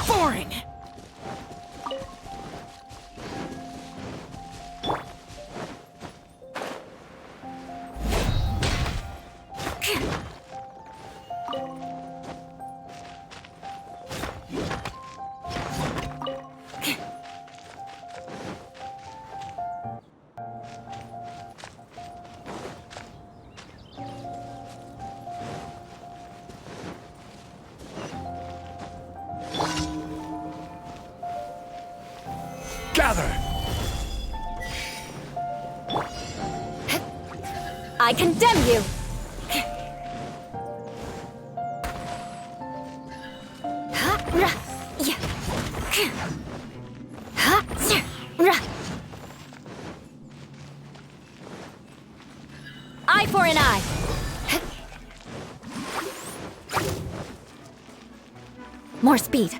Boring! Gather! I condemn you! Eye for an eye! More speed.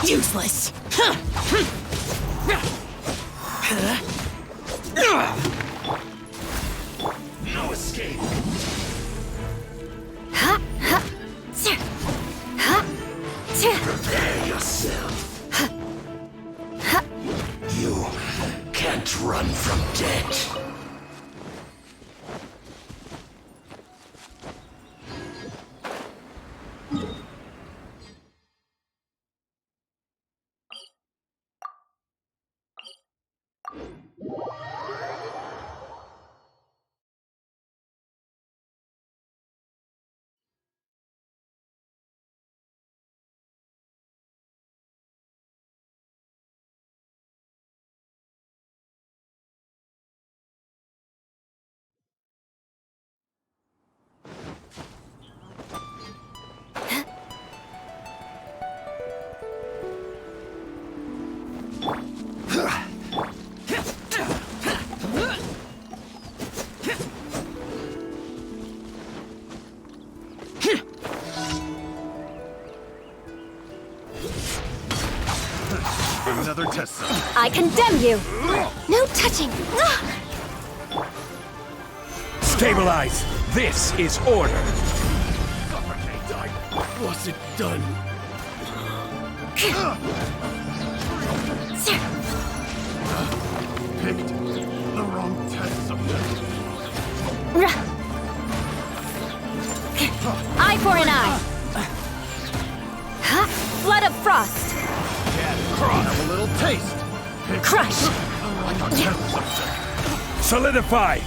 Useless! No escape! Prepare yourself. You can't run from death. Another test zone. I condemn you! No touching! Stabilize! This is order! What's it done? Picked the wrong test subject. Eye for an eye! Flood of frost! Have a little taste. Crush! Like a test subject. Solidify!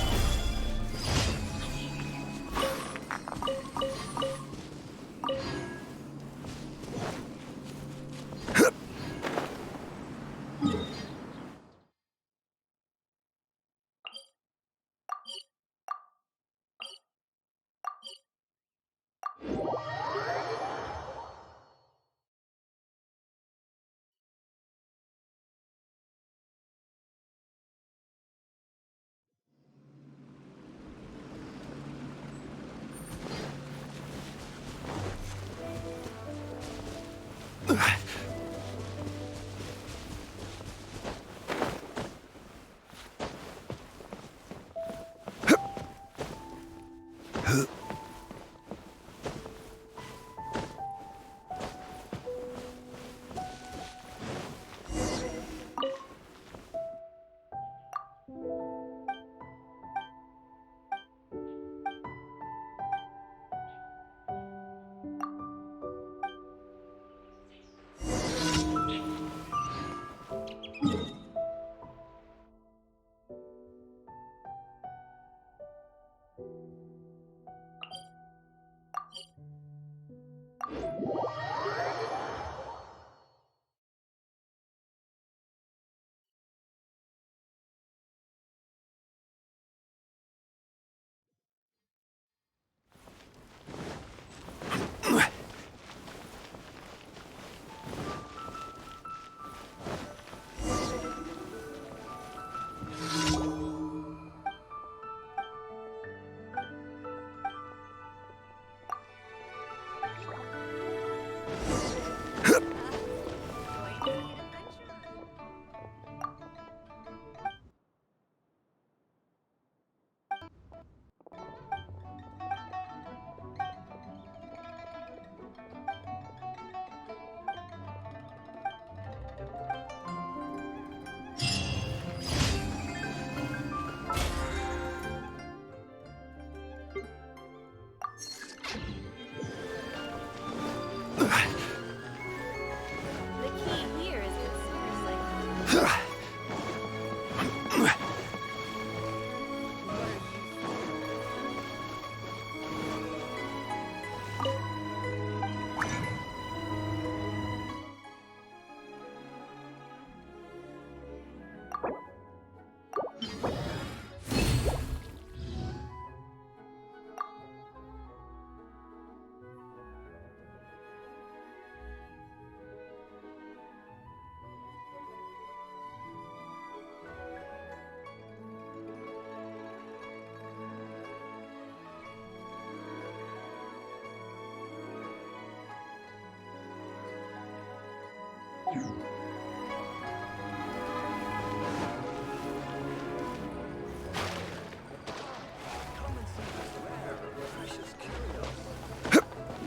The key here is that seriously.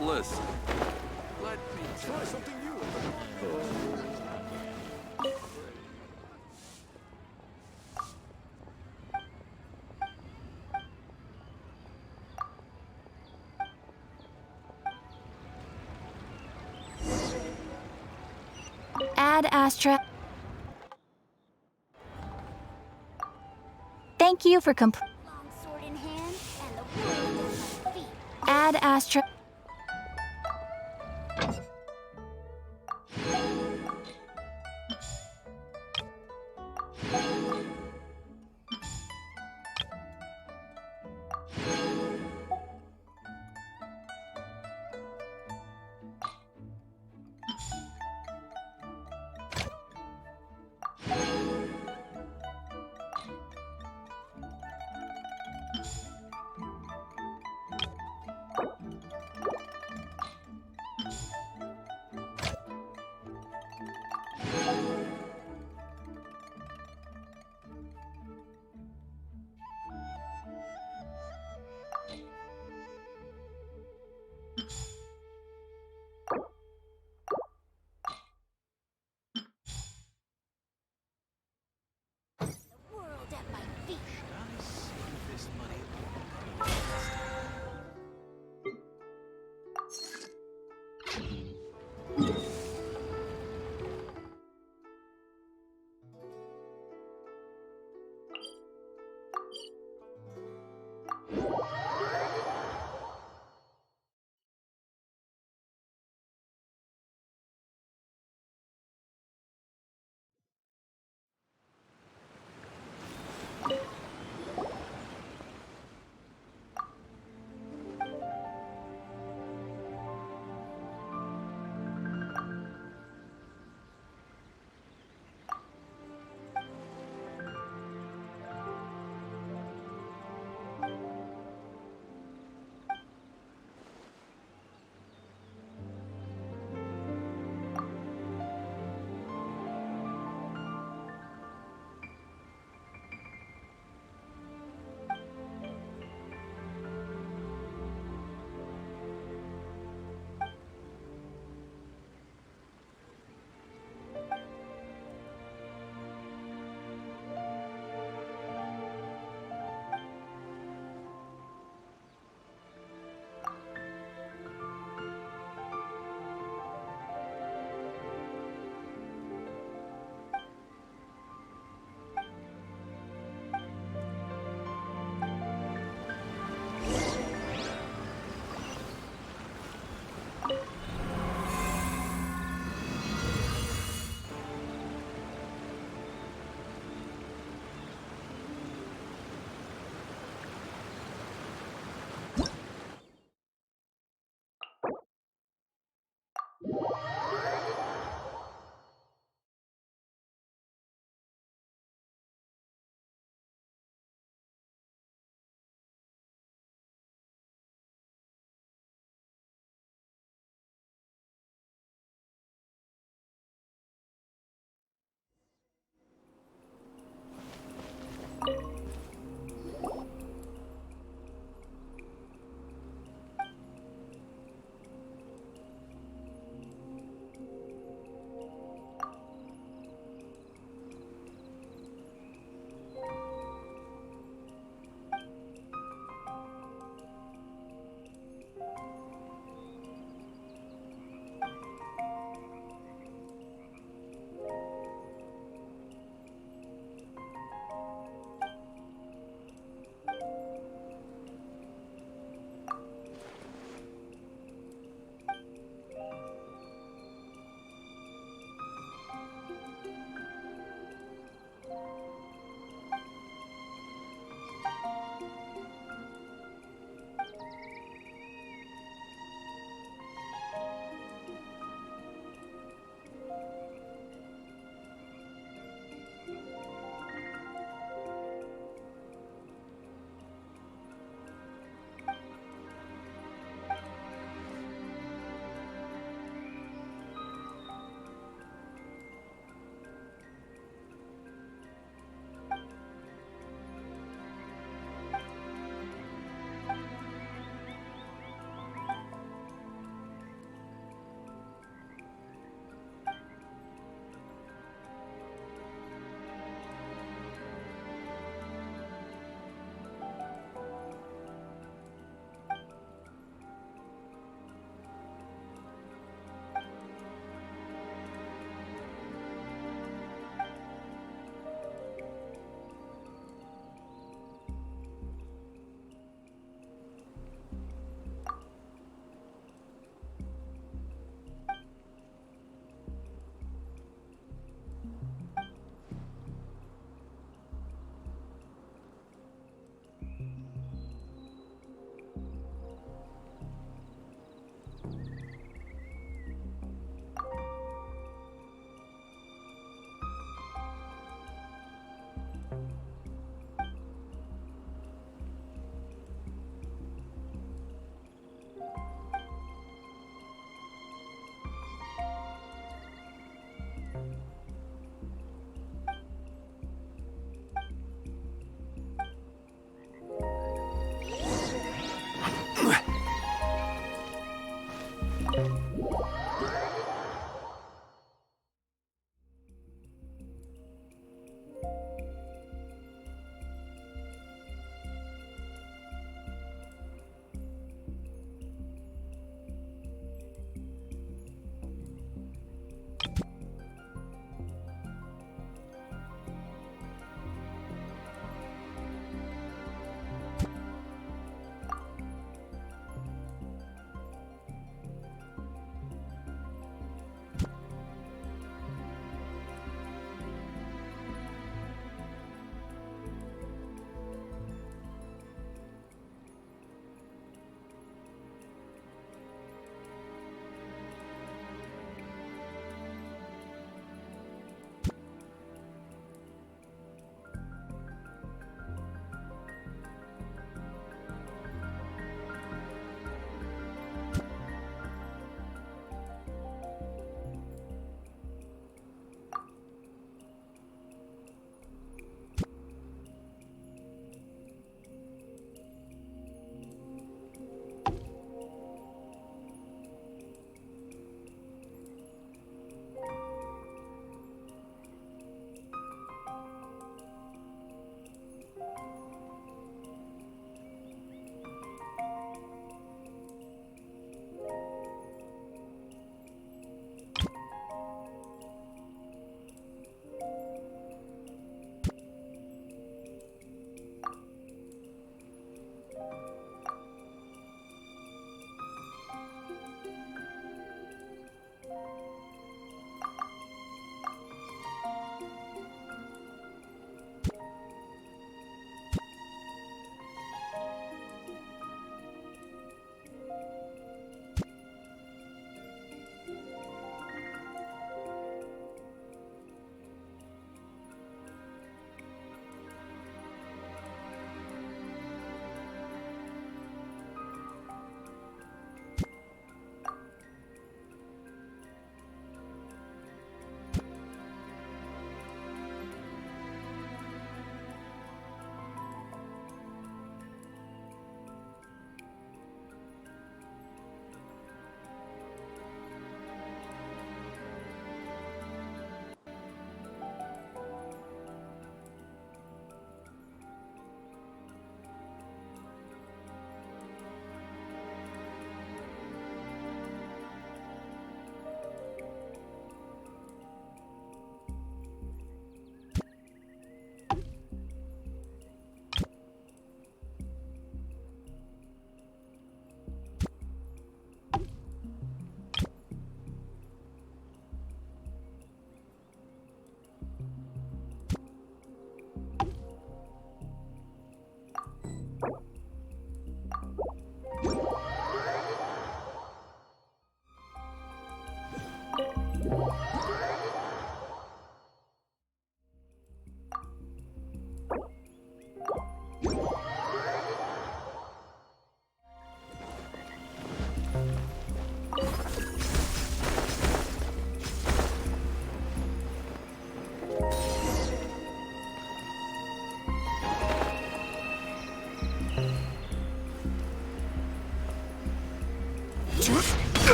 Listen, let me try something new. Add Astra. Thank you for Long sword in hand and the world at my feet. Add Astra. The world at my feet. I save this money.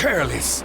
Careless.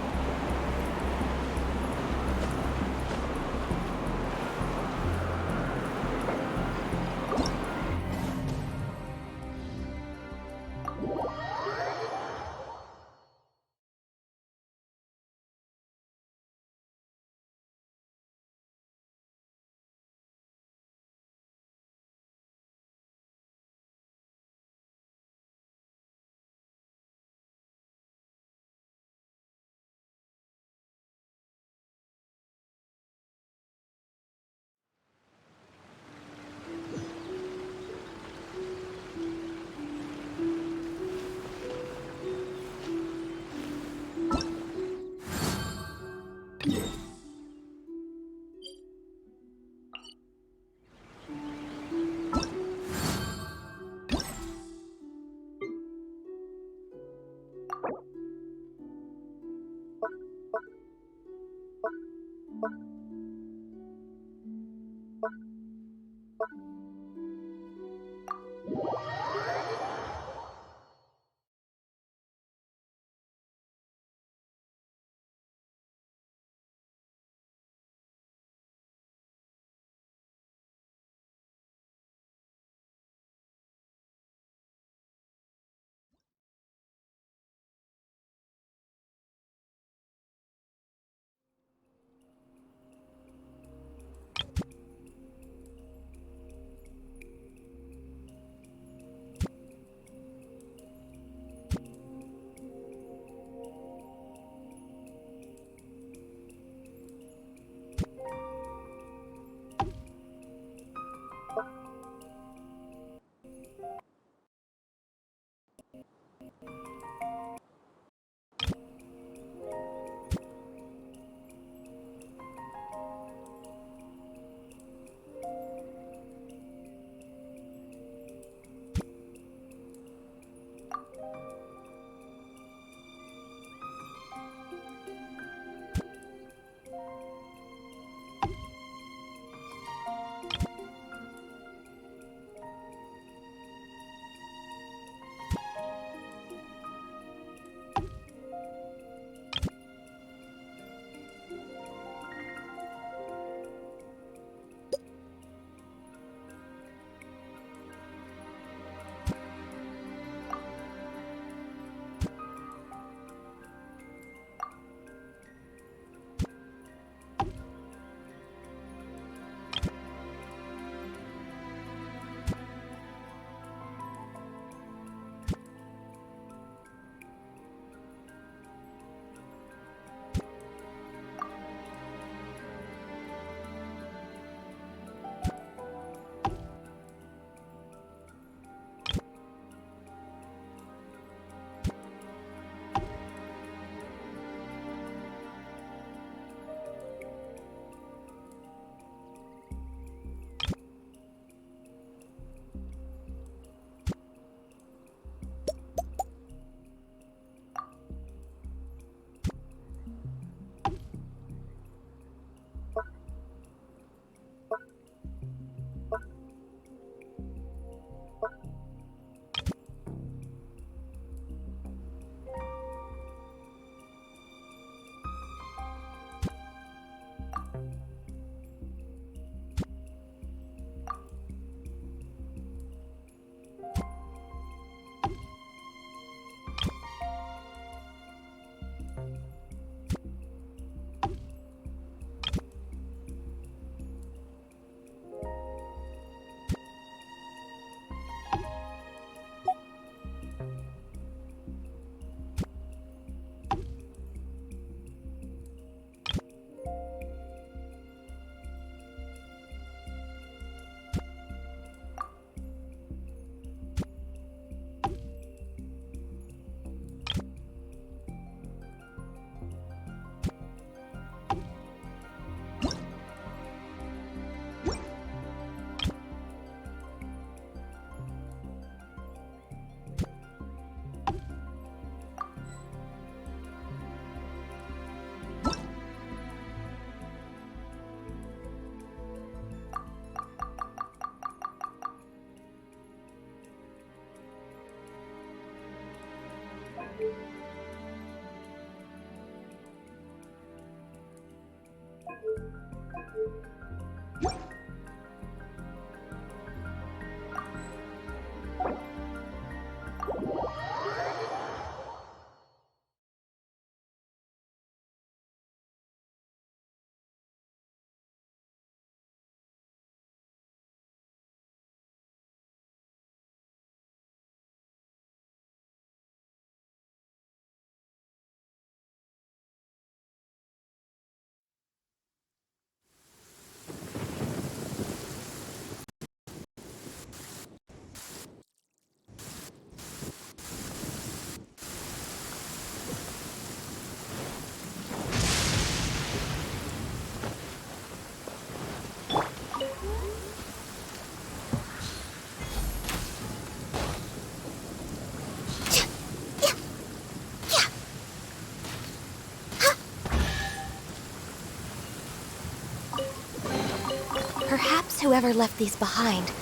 Perhaps whoever left these behind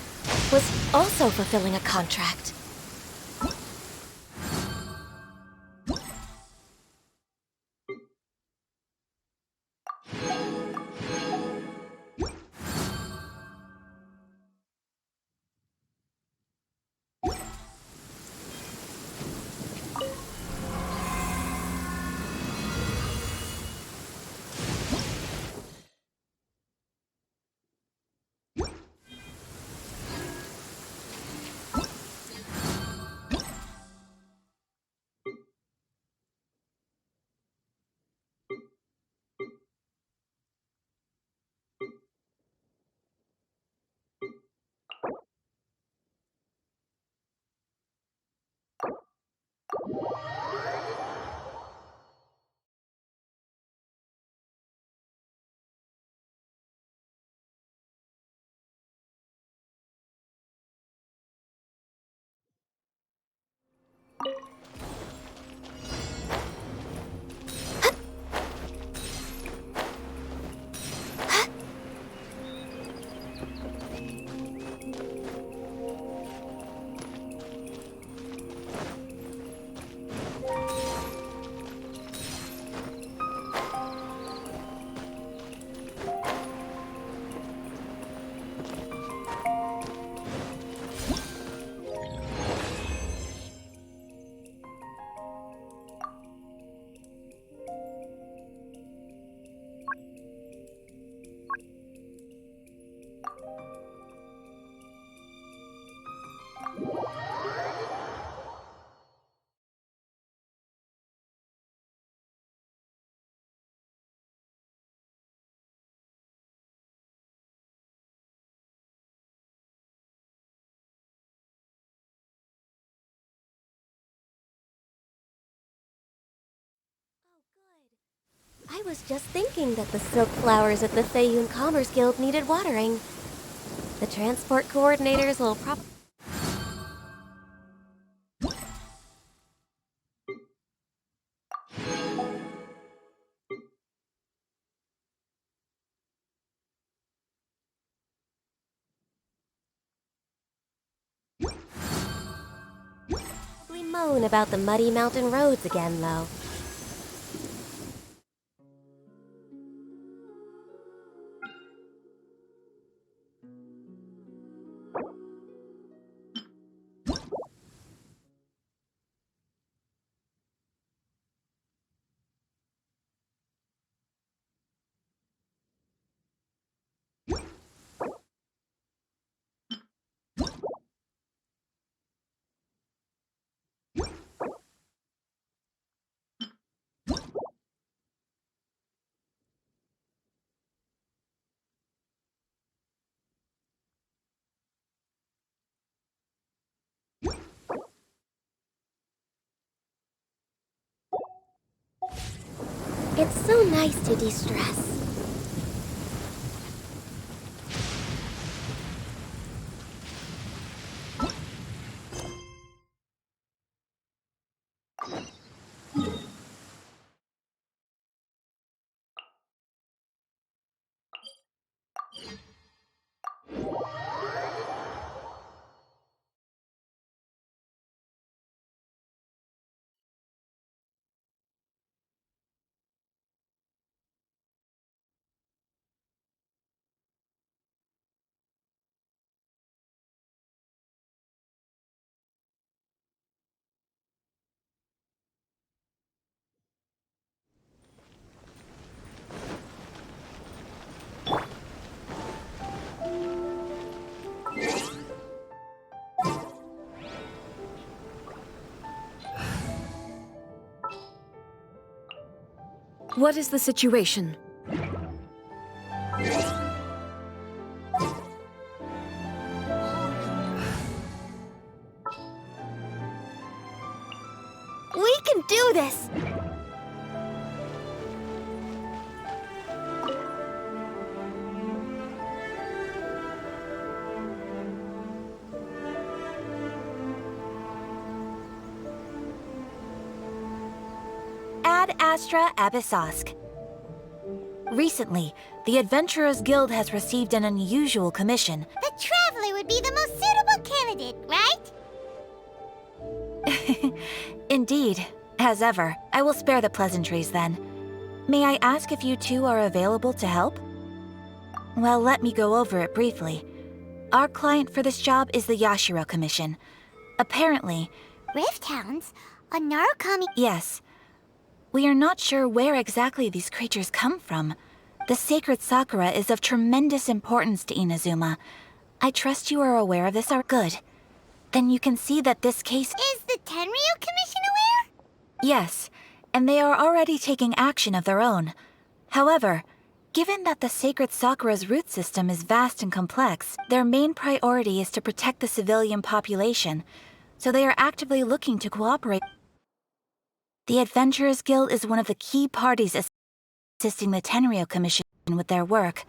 was also fulfilling a contract. I was just thinking that the silk flowers at the Feiyun Commerce Guild needed watering. The transport coordinators will probably moan about the muddy mountain roads again, though. It's so nice to de-stress. What is the situation? We can do this! Ad Astra Abyssosk. Recently, the Adventurers Guild has received an unusual commission. The Traveler would be the most suitable candidate, right? Indeed. As ever, I will spare the pleasantries then. May I ask if you two are available to help? Well, let me go over it briefly. Our client for this job is the Yashiro Commission. Apparently... Rift Hounds? A Narukami... Yes. We are not sure where exactly these creatures come from. The sacred Sakura is of tremendous importance to Inazuma. I trust you are aware of this. Are good. Then you can see that this case... Is the Tenryo Commission aware? Yes, and they are already taking action of their own. However, given that the sacred Sakura's root system is vast and complex, their main priority is to protect the civilian population, so they are actively looking to cooperate. The Adventurers Guild is one of the key parties assisting the Tenryo Commission with their work.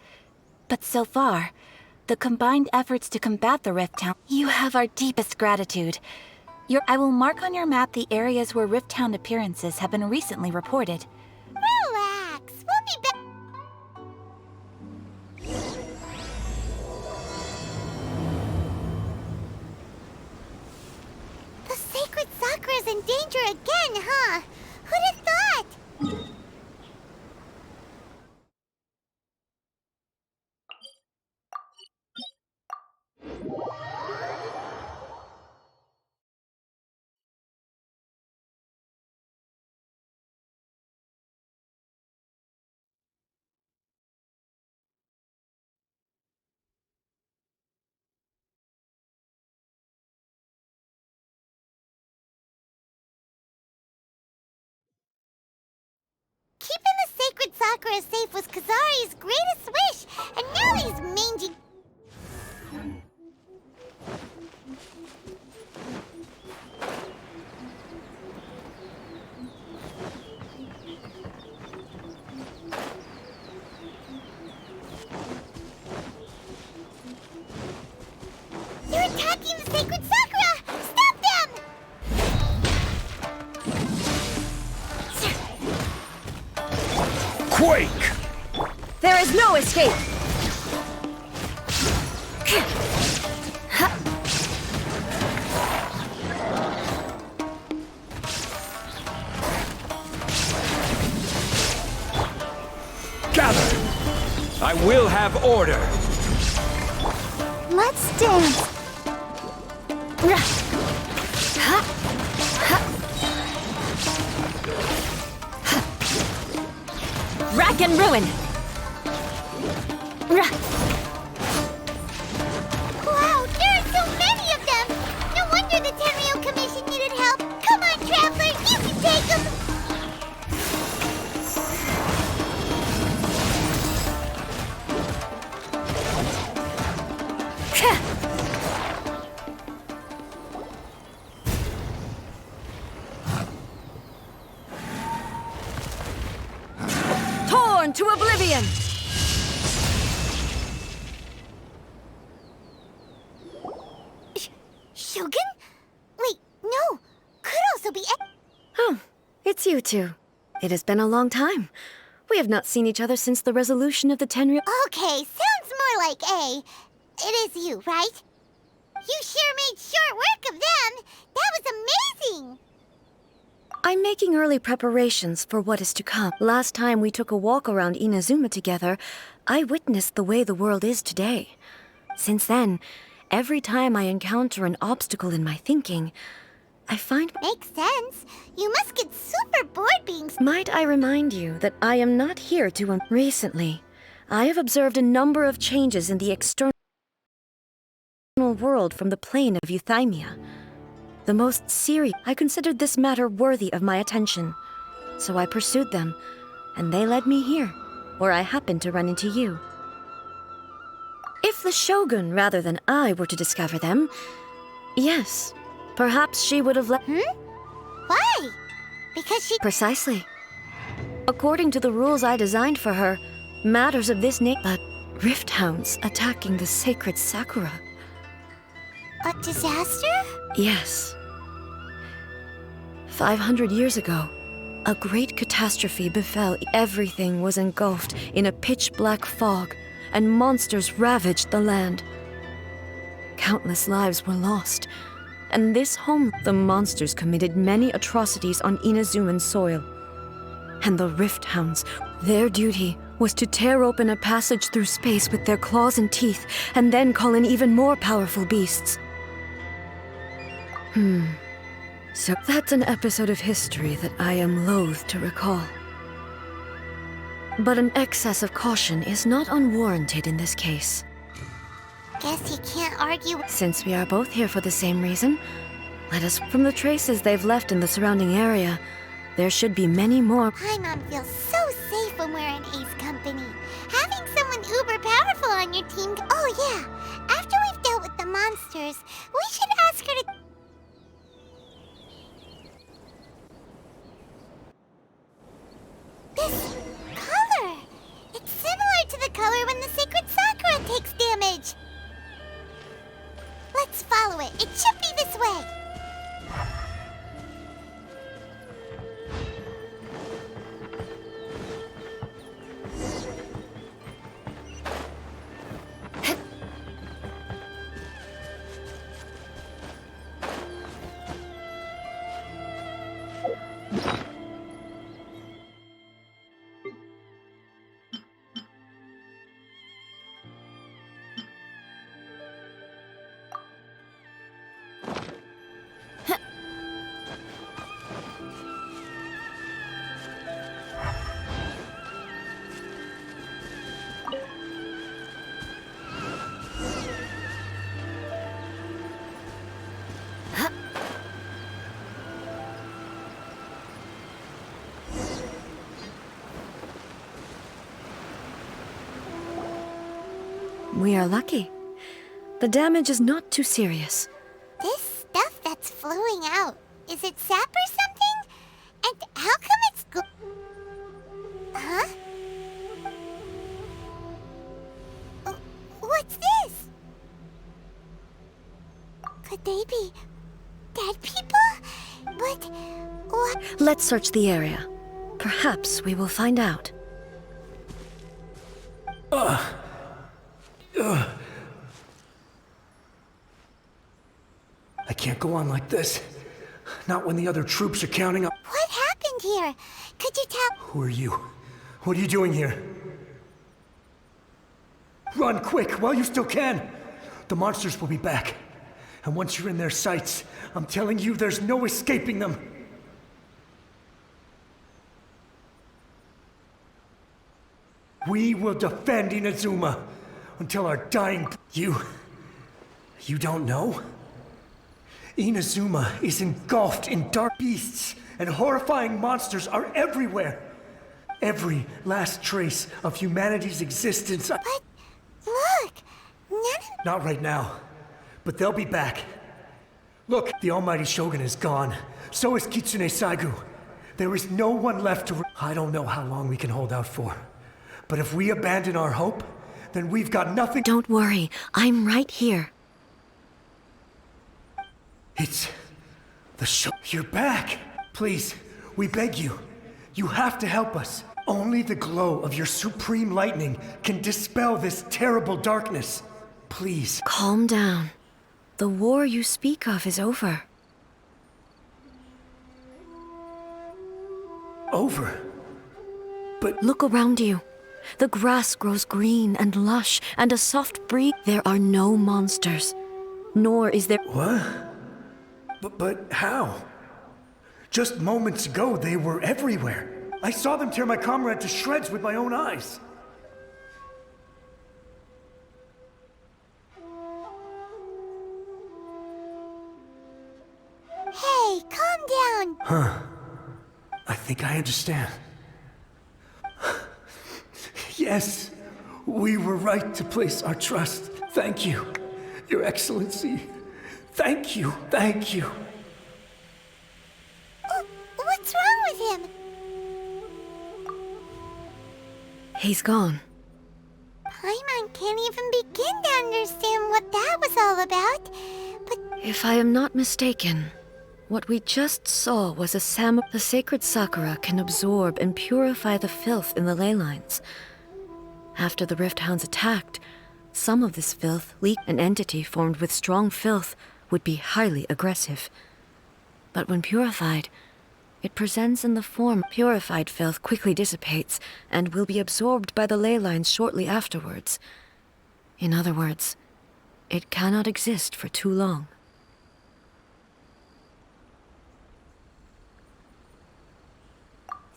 But so far, the combined efforts to combat the Rift Town, you have our deepest gratitude. I will mark on your map the areas where Rift Town appearances have been recently reported. Relax, we'll be back. The sacred Sakura's in danger again, huh? Who'd have thought? Keeping the sacred Sakura safe was Kazari's greatest wish, and now he's mangy. They're attacking the sacred Sakura! Stop them! Quake! There is no escape! Gather! I will have order! Let's dance! Rack and ruin! Wow, there are so many of them! No wonder the Tenryo Commission needed help! Come on, Traveler, you can take them! Torn to oblivion! Shogun? Wait, no! Could also be... Oh, it's you two. It has been a long time. We have not seen each other since the resolution of the Tenryo... Okay, sounds more like A. It is you, right? You sure made short work of them! That was amazing! I'm making early preparations for what is to come. Last time we took a walk around Inazuma together, I witnessed the way the world is today. Since then, every time I encounter an obstacle in my thinking, I find... Makes sense. You must get super bored being... Might I remind you that I am not here to... Recently, I have observed a number of changes in the external world from the plane of euthymia. The most serious... I considered this matter worthy of my attention, so I pursued them and they led me here, where I happened to run into you. If the Shogun, rather than I, were to discover them, yes, perhaps she would have let. Why? Because she. Precisely. According to the rules I designed for her, matters of this nature. But rift hounds attacking the sacred Sakura. A disaster? Yes. 500 years ago, a great catastrophe befell. Everything was engulfed in a pitch-black fog, and monsters ravaged the land. Countless lives were lost, and this home, the monsters committed many atrocities on Inazuman soil. And the Rift Hounds, their duty was to tear open a passage through space with their claws and teeth, and then call in even more powerful beasts. So that's an episode of history that I am loath to recall. But an excess of caution is not unwarranted in this case. Guess you can't argue. Since we are both here for the same reason, let us. From the traces they've left in the surrounding area, there should be many more. Paimon feels so safe when we're in Ace company. Having someone uber powerful on your team. Oh yeah, after we've dealt with the monsters, we should ask her to. This color! It's similar to the color when the sacred Sakura takes damage. Let's follow it. It should be this way. We are lucky. The damage is not too serious. This stuff that's flowing out, is it sap or something? And how come it's Huh? What's this? Could they be dead people? But what? Let's search the area. Perhaps we will find out. I can't go on like this. Not when the other troops are counting up. What happened here? Could you tell? Who are you? What are you doing here? Run quick while you still can. The monsters will be back. And once you're in their sights, I'm telling you, there's no escaping them. We will defend Inazuma until our dying... You don't know? Inazuma is engulfed in dark beasts, and horrifying monsters are everywhere. Every last trace of humanity's existence... But look, none Not right now, but they'll be back. Look, the almighty Shogun is gone. So is Kitsune Saigu. There is no one left to... I don't know how long we can hold out for. But if we abandon our hope, then we've got nothing... Don't worry, I'm right here. It's... the show. You're back! Please, we beg you. You have to help us. Only the glow of your supreme lightning can dispel this terrible darkness. Please. Calm down. The war you speak of is over. Over? But... Look around you. The grass grows green and lush, and a soft breeze. There are no monsters. Nor is there... What? But how? Just moments ago, they were everywhere. I saw them tear my comrade to shreds with my own eyes. Hey, calm down. I think I understand. Yes, we were right to place our trust. Thank you, Your Excellency. Thank you, thank you. What's wrong with him? He's gone. Paimon can't even begin to understand what that was all about. But If I am not mistaken, what we just saw was a the sacred Sakura can absorb and purify the filth in the ley lines. After the Rift Hounds attacked, some of this filth leaked. An entity formed with strong filth would be highly aggressive. But when purified, it presents in the form purified filth quickly dissipates and will be absorbed by the ley lines shortly afterwards. In other words, it cannot exist for too long.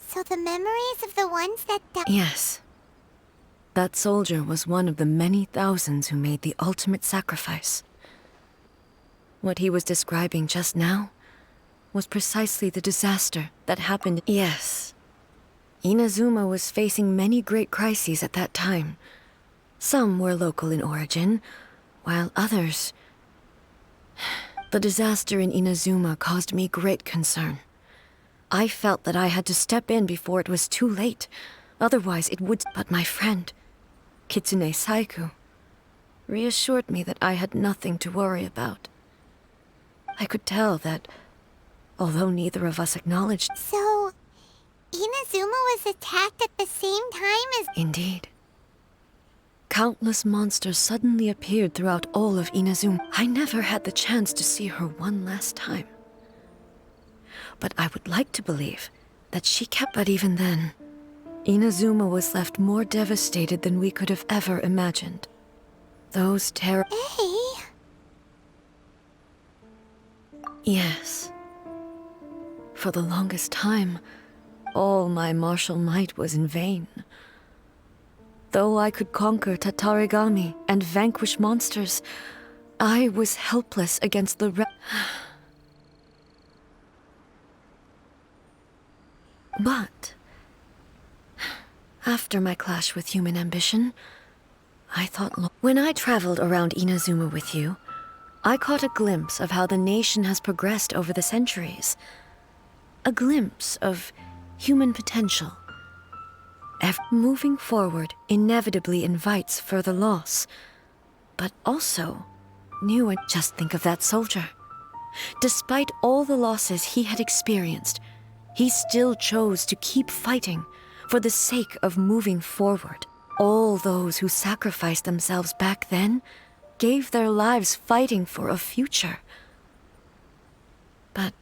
so the memories of the ones that died. Yes. That soldier was one of the many thousands who made the ultimate sacrifice. What he was describing just now was precisely the disaster that happened. Yes. Inazuma was facing many great crises at that time. Some were local in origin, while others... The disaster in Inazuma caused me great concern. I felt that I had to step in before it was too late. Otherwise it would... But my friend, Kitsune Saiku, reassured me that I had nothing to worry about. I could tell that, although neither of us acknowledged... So, Inazuma was attacked at the same time as... Indeed. Countless monsters suddenly appeared throughout all of Inazuma. I never had the chance to see her one last time. But I would like to believe that she kept... But even then, Inazuma was left more devastated than we could have ever imagined. Those Hey! Yes. For the longest time, all my martial might was in vain. Though I could conquer Tatarigami and vanquish monsters, I was helpless against the But after my clash with human ambition, I thought... When I traveled around Inazuma with you, I caught a glimpse of how the nation has progressed over the centuries. A glimpse of human potential. Moving forward inevitably invites further loss, but also new and... Just think of that soldier. Despite all the losses he had experienced, he still chose to keep fighting for the sake of moving forward. All those who sacrificed themselves back then gave their lives fighting for a future. But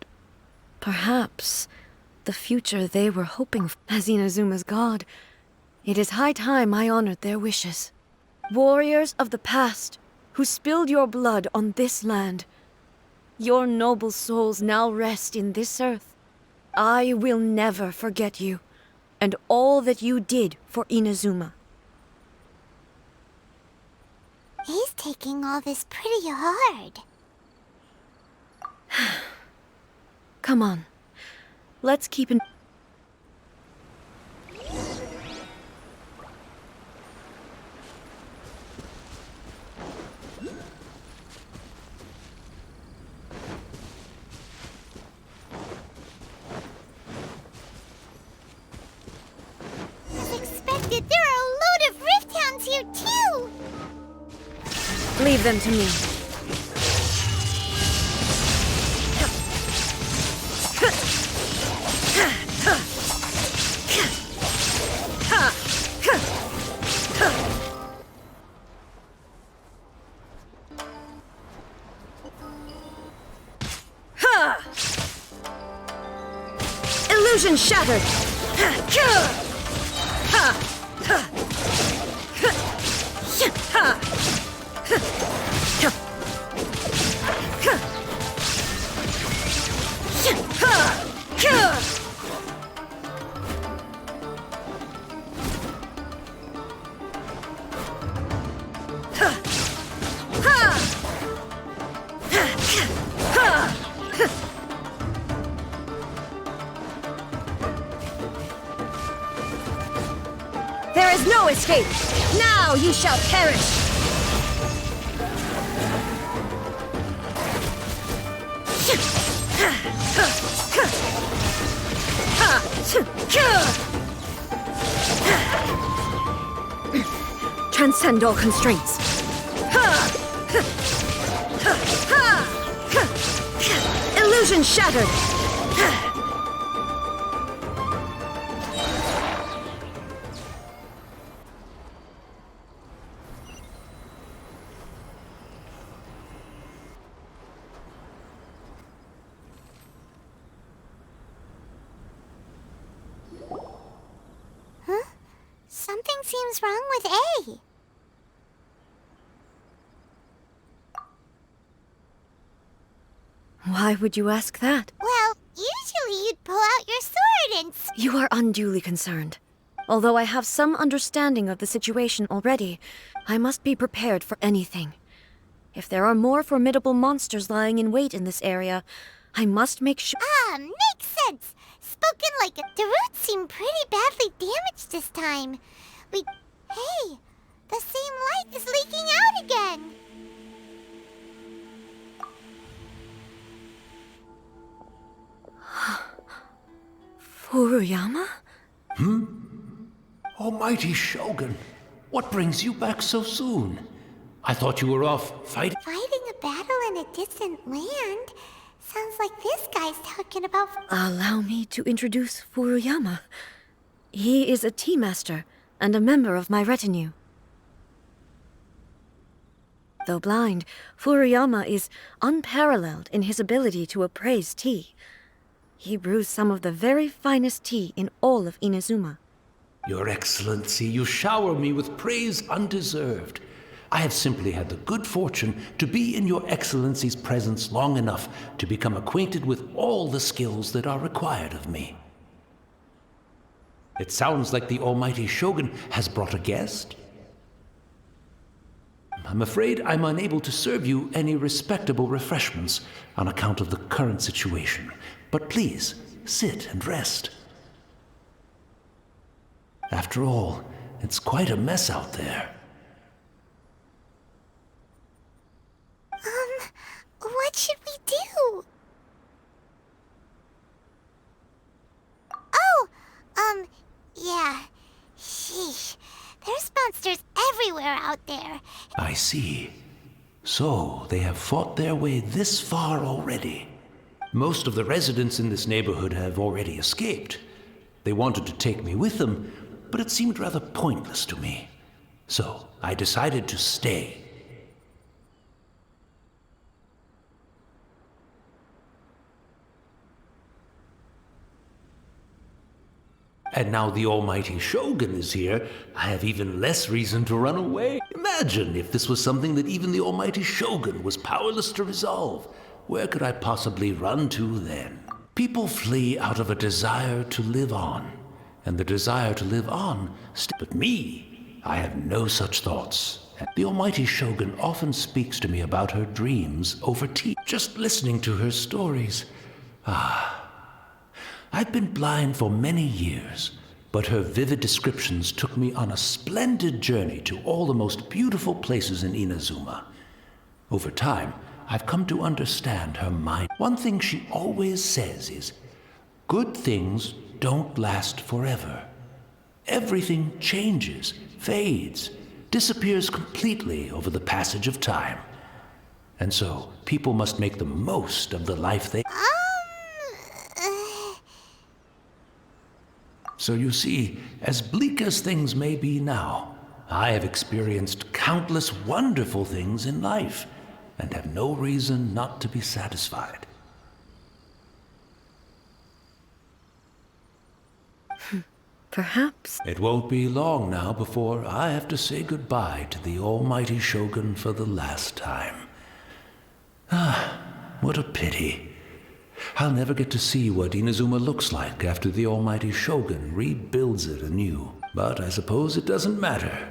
perhaps the future they were hoping for. As Inazuma's god, it is high time I honored their wishes. Warriors of the past, who spilled your blood on this land, your noble souls now rest in this earth. I will never forget you, and all that you did for Inazuma. He's taking all this pretty hard. Come on, let's keep in... As expected, there are a load of Rift Hounds here too! Leave them to me. Illusion shattered! There is no no escape! Now you shall perish! Transcend all constraints. Illusion shattered! Something seems wrong with A. Why would you ask that? Well, usually you'd pull out your sword and... You are unduly concerned. Although I have some understanding of the situation already, I must be prepared for anything. If there are more formidable monsters lying in wait in this area, I must make sure... Makes sense. Spoken like the roots seem pretty badly damaged this time. Hey, the same light is leaking out again. Furuyama? Almighty Shogun, what brings you back so soon? I thought you were off fighting. Fighting a battle in a distant land? Sounds like this guy's talking about... Allow me to introduce Furuyama. He is a tea master and a member of my retinue. Though blind, Furuyama is unparalleled in his ability to appraise tea. He brews some of the very finest tea in all of Inazuma. Your Excellency, you shower me with praise undeserved. I have simply had the good fortune to be in Your Excellency's presence long enough to become acquainted with all the skills that are required of me. It sounds like the Almighty Shogun has brought a guest. I'm afraid I'm unable to serve you any respectable refreshments on account of the current situation. But please, sit and rest. After all, it's quite a mess out there. What should we do? Yeah. Sheesh. There's monsters everywhere out there. I see. So, they have fought their way this far already. Most of the residents in this neighborhood have already escaped. They wanted to take me with them, but it seemed rather pointless to me. So, I decided to stay. And now the Almighty Shogun is here, I have even less reason to run away. Imagine if this was something that even the Almighty Shogun was powerless to resolve. Where could I possibly run to then? People flee out of a desire to live on, and the desire to live on. But me, I have no such thoughts. The Almighty Shogun often speaks to me about her dreams over tea. Just listening to her stories. I've been blind for many years, but her vivid descriptions took me on a splendid journey to all the most beautiful places in Inazuma. Over time, I've come to understand her mind. One thing she always says is, good things don't last forever. Everything changes, fades, disappears completely over the passage of time. And so, people must make the most of the life they... So you see, as bleak as things may be now, I have experienced countless wonderful things in life, and have no reason not to be satisfied. Perhaps. It won't be long now before I have to say goodbye to the Almighty Shogun for the last time. What a pity. I'll never get to see what Inazuma looks like after the Almighty Shogun rebuilds it anew. But I suppose it doesn't matter.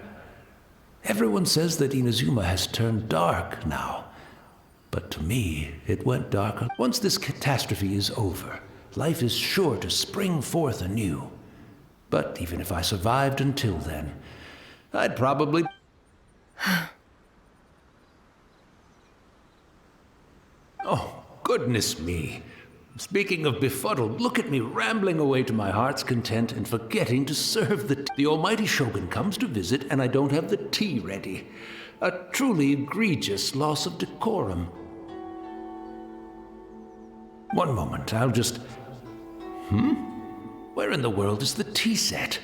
Everyone says that Inazuma has turned dark now. But to me, it went darker. Once this catastrophe is over, life is sure to spring forth anew. But even if I survived until then, I'd probably... Oh, goodness me. Speaking of befuddled, look at me rambling away to my heart's content and forgetting to serve the almighty Shogun comes to visit and I don't have the tea ready. A truly egregious loss of decorum. One moment, I'll just... Where in the world is the tea set?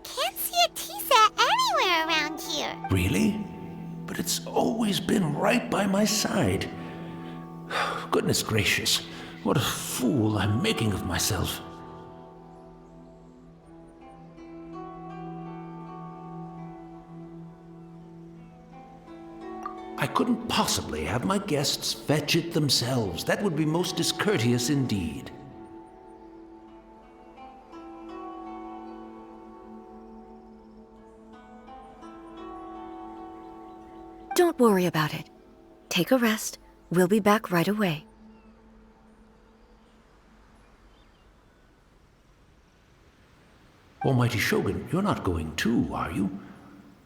Can't see a tea set anywhere around here. Really? But it's always been right by my side. Goodness gracious, what a fool I'm making of myself. I couldn't possibly have my guests fetch it themselves. That would be most discourteous indeed. Don't worry about it. Take a rest. We'll be back right away. Almighty Shogun, you're not going too, are you?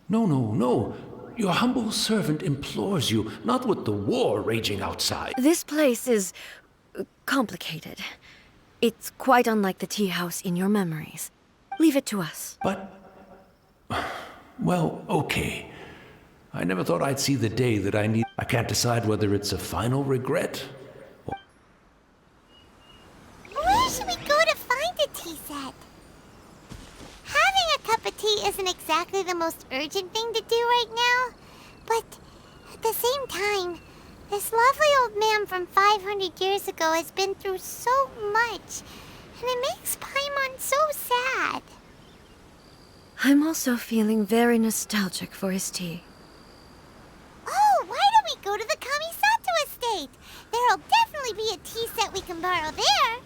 No, no, no. Your humble servant implores you, not with the war raging outside. This place is complicated. It's quite unlike the tea house in your memories. Leave it to us. But... Well, okay. I never thought I'd see the day that I need... I can't decide whether it's a final regret. Where should we go to find a tea set? Having a cup of tea isn't exactly the most urgent thing to do right now, but at the same time, this lovely old man from 500 years ago has been through so much, and it makes Paimon so sad. I'm also feeling very nostalgic for his tea. Oh, why don't we go to the Kamisato estate? There'll definitely be a tea set we can borrow there.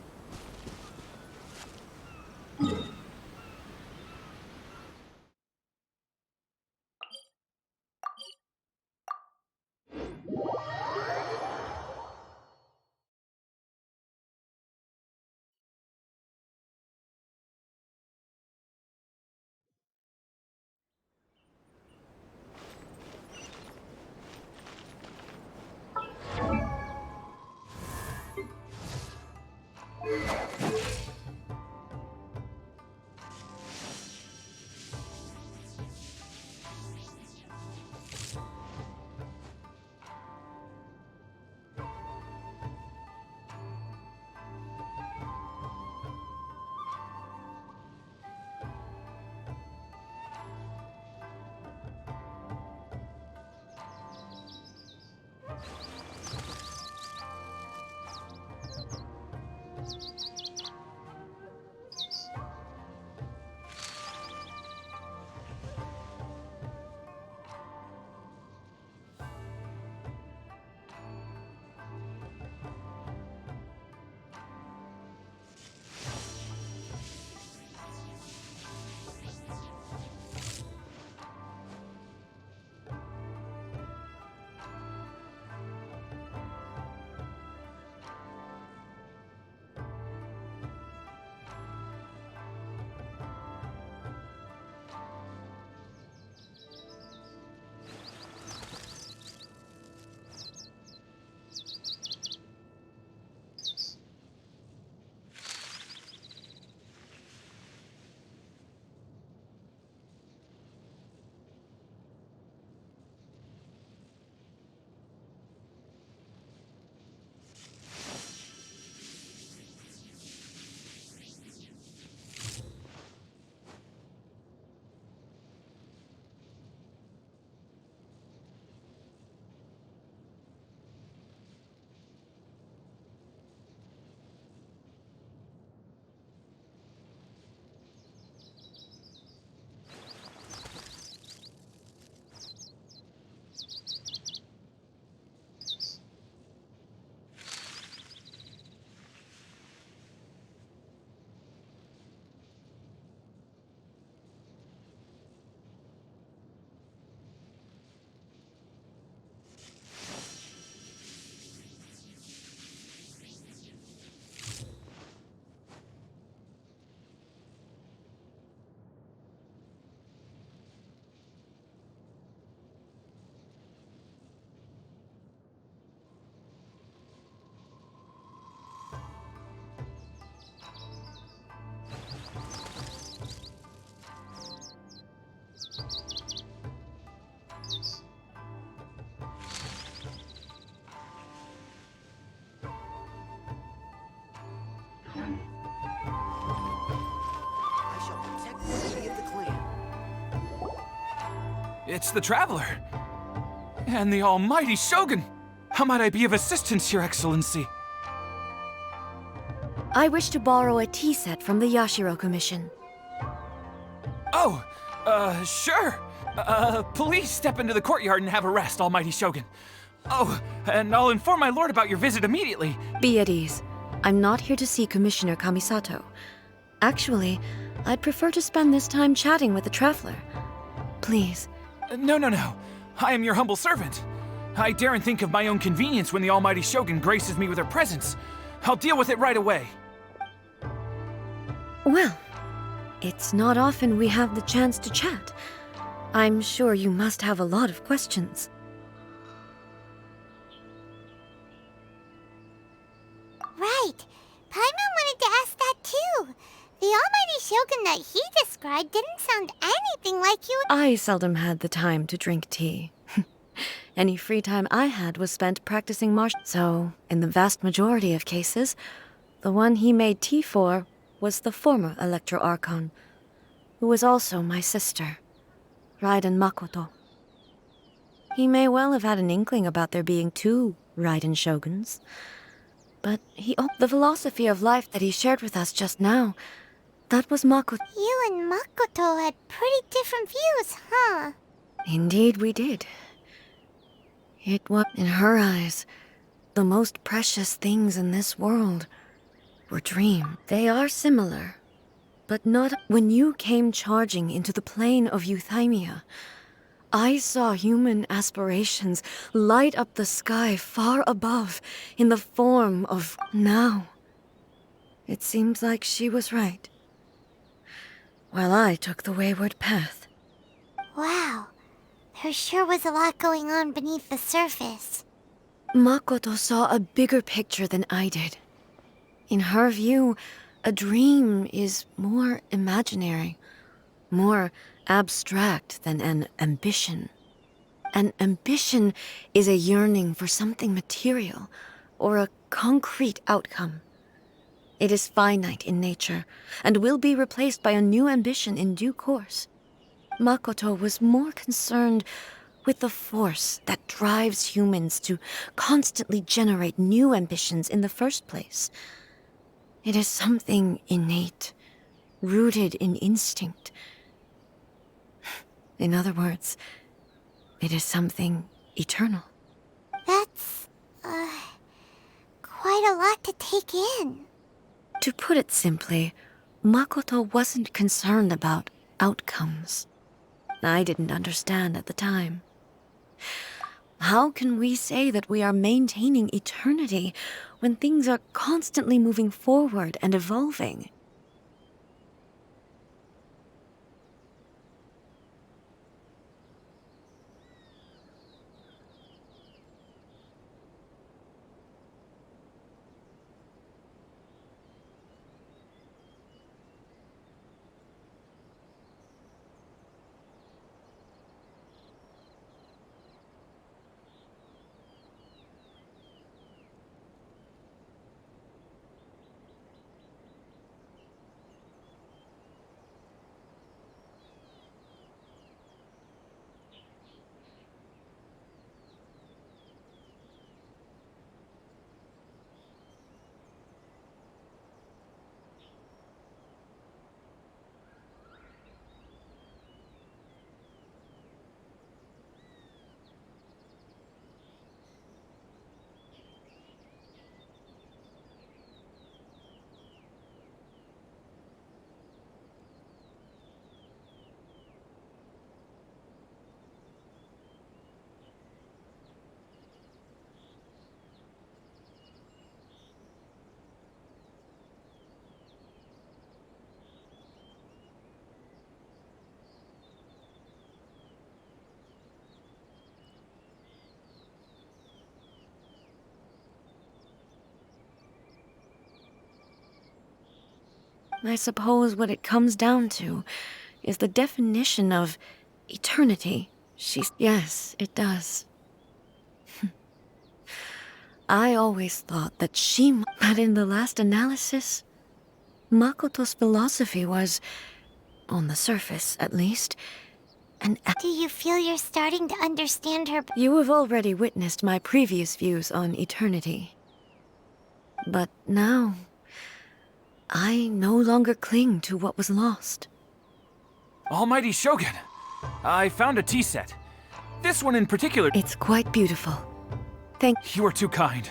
It's the Traveler. And the almighty Shogun! How might I be of assistance, Your Excellency? I wish to borrow a tea set from the Yashiro Commission. Oh, sure. Please step into the courtyard and have a rest, almighty Shogun. Oh, and I'll inform my lord about your visit immediately. Be at ease. I'm not here to see Commissioner Kamisato. Actually, I'd prefer to spend this time chatting with the Traveler. Please. No. I am your humble servant. I daren't think of my own convenience when the almighty Shogun graces me with her presence. I'll deal with it right away. Well, it's not often we have the chance to chat. I'm sure you must have a lot of questions. Right. Paimon wanted to ask that too. The almighty Shogun that he described didn't sound anything like you. I seldom had the time to drink tea. Any free time I had was spent practicing martial. So, in the vast majority of cases, the one he made tea for was the former Electro Archon, who was also my sister, Raiden Makoto. He may well have had an inkling about there being two Raiden Shoguns, but the philosophy of life that he shared with us just now, that was Makoto. You and Makoto had pretty different views, huh? Indeed we did. It was, in her eyes, the most precious things in this world were dreams. They are similar, but not. When you came charging into the plane of Euthymia, I saw human aspirations light up the sky far above in the form of now. It seems like she was right, while I took the wayward path. Wow. There sure was a lot going on beneath the surface. Makoto saw a bigger picture than I did. In her view, a dream is more imaginary, more abstract than an ambition. An ambition is a yearning for something material or a concrete outcome. It is finite in nature and will be replaced by a new ambition in due course. Makoto was more concerned with the force that drives humans to constantly generate new ambitions in the first place. It is something innate, rooted in instinct. In other words, it is something eternal. That's, quite a lot to take in. To put it simply, Makoto wasn't concerned about outcomes. I didn't understand at the time. How can we say that we are maintaining eternity when things are constantly moving forward and evolving? I suppose what it comes down to is the definition of eternity. Yes, it does. I always thought that but in the last analysis, Makoto's philosophy was, on the surface at least, and Do you feel you're starting to understand her? you have already witnessed my previous views on eternity. But now, I no longer cling to what was lost. Almighty Shogun, I found a tea set. This one in particular. It's quite beautiful. You are too kind.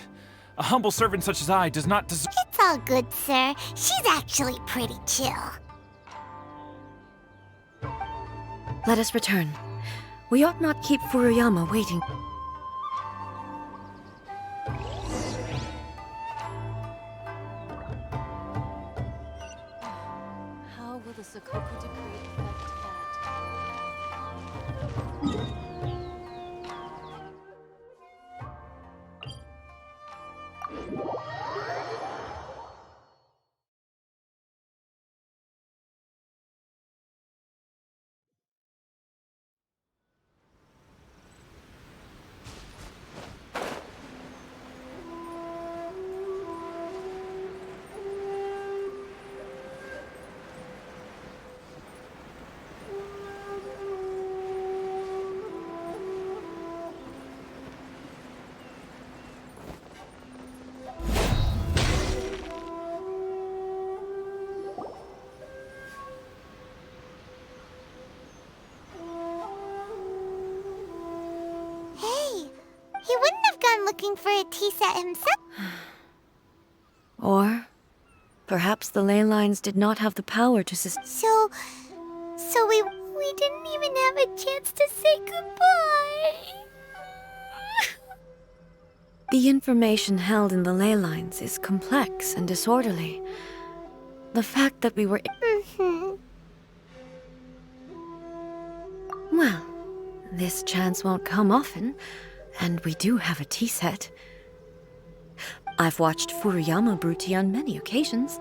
A humble servant such as I does not deserve. It's all good, sir. She's actually pretty chill. Let us return. We ought not keep Furuyama waiting. How will the Sokoku decree affect that? Hey, he wouldn't have gone looking for a tea set himself. Or perhaps the ley lines did not have the power to So we didn't even have a chance to say goodbye. The information held in the ley lines is complex and disorderly. The fact that we were... Well, this chance won't come often, and we do have a tea set. I've watched Furuyama brew tea on many occasions.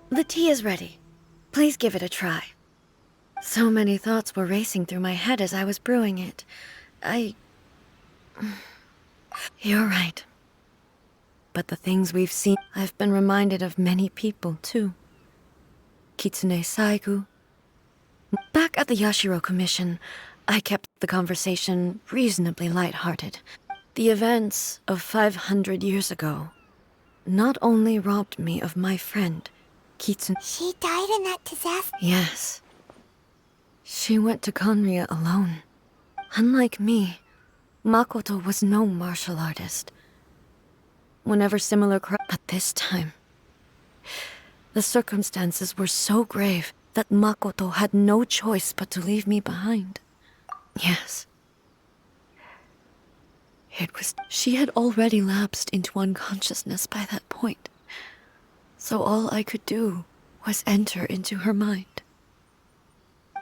The tea is ready. Please give it a try. So many thoughts were racing through my head as I was brewing it. You're right. But the things we've seen, I've been reminded of many people, too. Kitsune Saigu. Back at the Yashiro Commission, I kept the conversation reasonably lighthearted. The events of 500 years ago not only robbed me of my friend, Kitsune... She died in that disaster. Yes. She went to Konria alone. Unlike me, Makoto was no martial artist. Whenever similar but this time, the circumstances were so grave that Makoto had no choice but to leave me behind. Yes. It was... She had already lapsed into unconsciousness by that point. So all I could do was enter into her mind.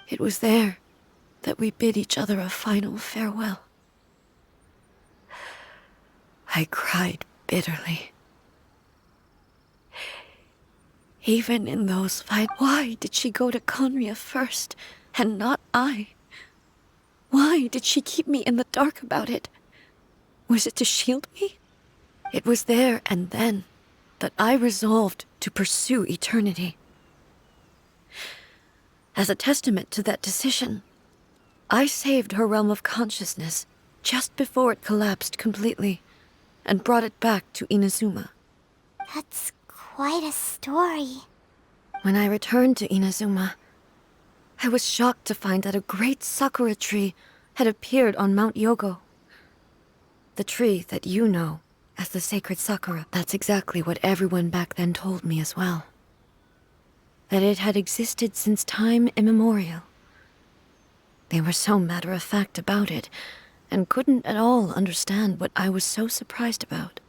It was there that we bid each other a final farewell. I cried bitterly. Even in those fights, why did she go to Konria first, and not I? Why did she keep me in the dark about it? Was it to shield me? It was there and then that I resolved to pursue eternity. As a testament to that decision, I saved her realm of consciousness just before it collapsed completely, and brought it back to Inazuma. That's quite a story. When I returned to Inazuma, I was shocked to find that a great sakura tree had appeared on Mount Yogo. The tree that you know as the sacred sakura. That's exactly what everyone back then told me as well. That it had existed since time immemorial. They were so matter-of-fact about it, and couldn't at all understand what I was so surprised about.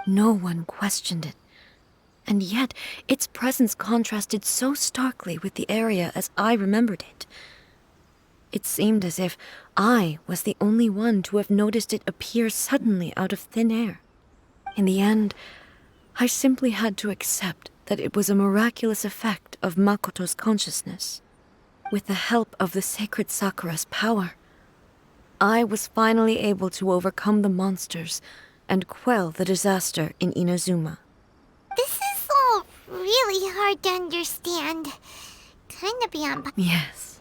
No one questioned it. And yet, its presence contrasted so starkly with the area as I remembered it. It seemed as if I was the only one to have noticed it appear suddenly out of thin air. In the end, I simply had to accept that it was a miraculous effect of Makoto's consciousness. With the help of the sacred Sakura's power, I was finally able to overcome the monsters and quell the disaster in Inazuma. This is all really hard to understand. kinda beyond. Yes.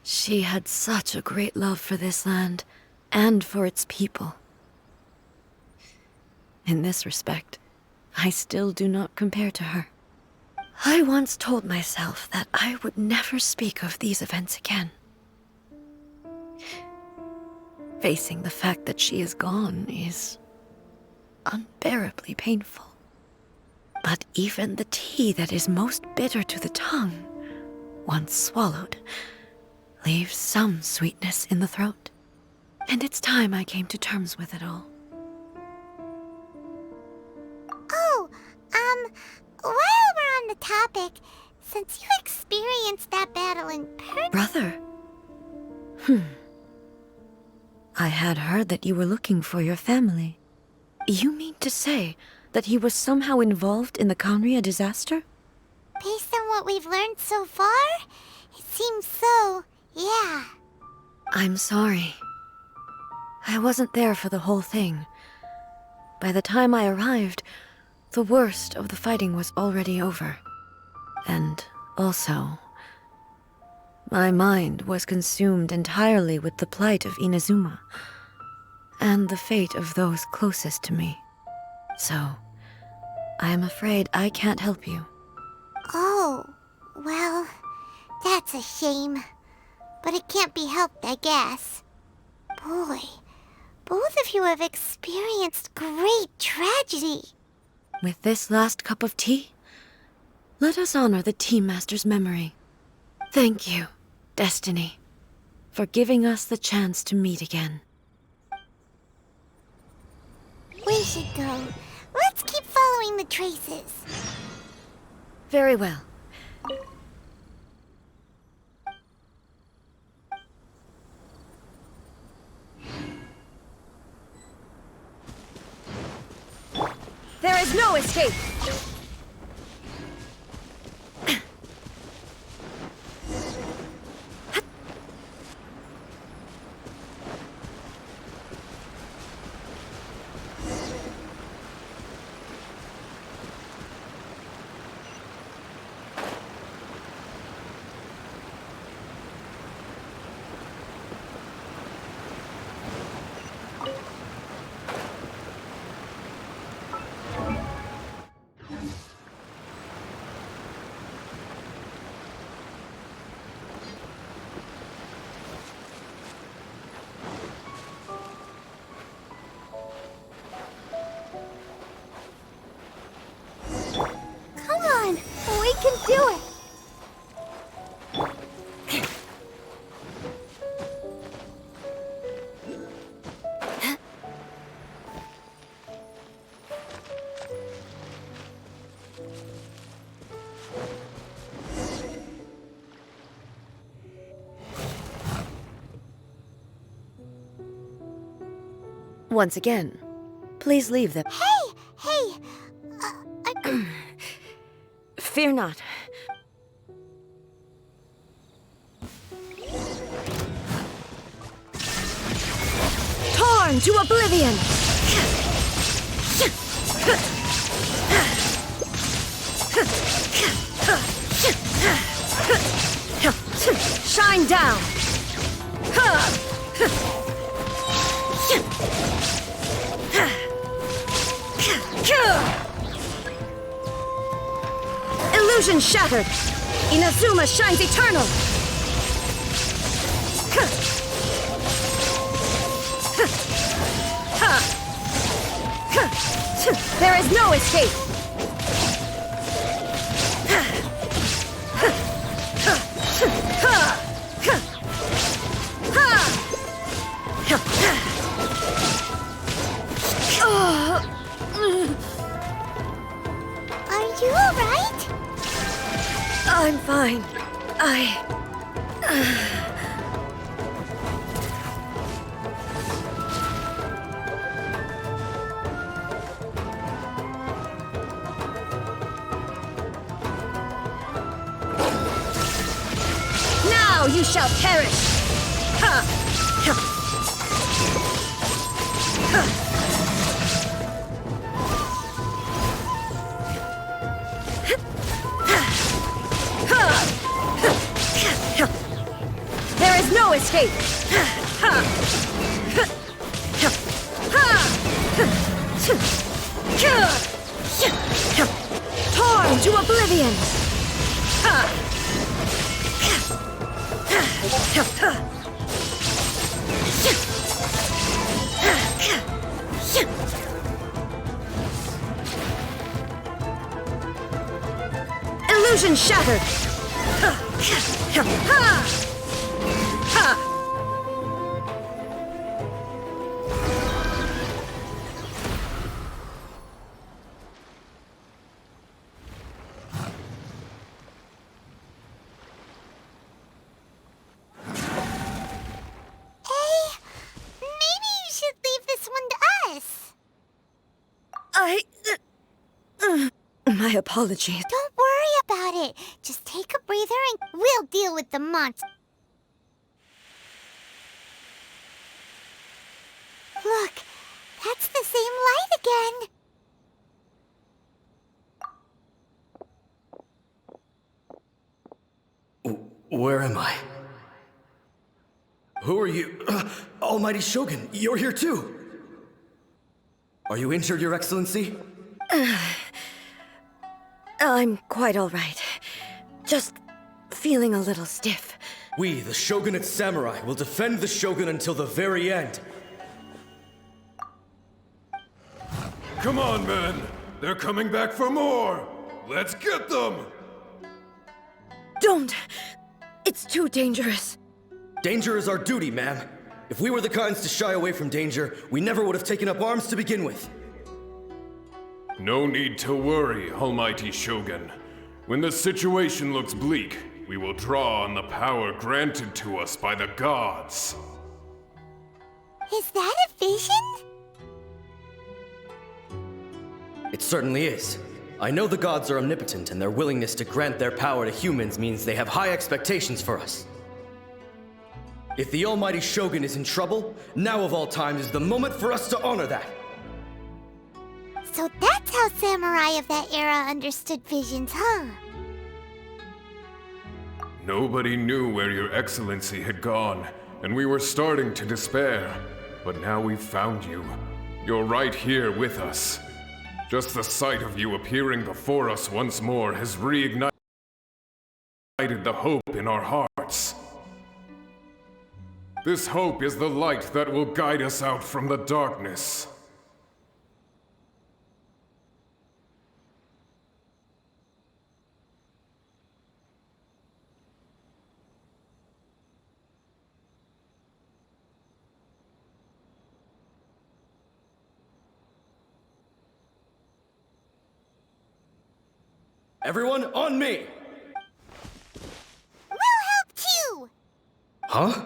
She had such a great love for this land and for its people. In this respect, I still do not compare to her. I once told myself that I would never speak of these events again. Facing the fact that she is gone is unbearably painful. But even the tea that is most bitter to the tongue, once swallowed, leaves some sweetness in the throat. And it's time I came to terms with it all. Oh, while we're on the topic, since you experienced that battle in person. Brother? I had heard that you were looking for your family. You mean to say that he was somehow involved in the Conria disaster? Based on what we've learned so far, it seems so, yeah. I'm sorry. I wasn't there for the whole thing. By the time I arrived, the worst of the fighting was already over. And also, my mind was consumed entirely with the plight of Inazuma and the fate of those closest to me. So, I am afraid I can't help you. Oh, well, that's a shame. But it can't be helped, I guess. Boy, both of you have experienced great tragedy. With this last cup of tea, let us honor the Tea Master's memory. Thank you, Destiny, for giving us the chance to meet again. We should go. Let's keep following the traces. Very well. There is no escape! Come on, we can do it. Once again, please leave them. Hey, Fear not. Torn to oblivion! Shine down! Illusion shattered! Inazuma shines eternal! There is no escape! are you alright? I'm fine. Now you shall perish! escape! Torn to oblivion! Illusion shattered! Maybe you should leave this one to us. My apologies. Don't worry about it. Just take a breather and we'll deal with the monster. Look, that's the same light again. Where am I? Who are you? Almighty Shogun, you're here too! Are you injured, Your Excellency? I'm quite all right. Just feeling a little stiff. We, the Shogunate Samurai, will defend the Shogun until the very end. Come on, men! They're coming back for more! Let's get them! Don't! It's too dangerous. Danger is our duty, ma'am. If we were the kinds to shy away from danger, we never would have taken up arms to begin with. No need to worry, Almighty Shogun. When the situation looks bleak, we will draw on the power granted to us by the gods. Is that a vision? It certainly is. I know the gods are omnipotent, and their willingness to grant their power to humans means they have high expectations for us. If the Almighty Shogun is in trouble, now of all times is the moment for us to honor that. So that's how samurai of that era understood visions, huh? Nobody knew where Your Excellency had gone, and we were starting to despair. But now we've found you. You're right here with us. Just the sight of you appearing before us once more has reignited the hope in our hearts. This hope is the light that will guide us out from the darkness. Everyone, on me! We'll help too! Huh?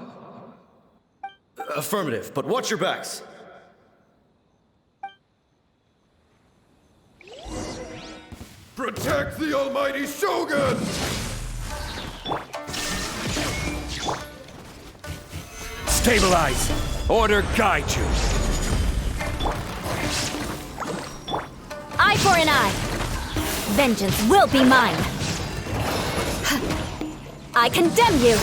Affirmative, but watch your backs. Protect the Almighty Shogun! Stabilize! Order guide you! Eye for an eye. Vengeance will be mine. I condemn you.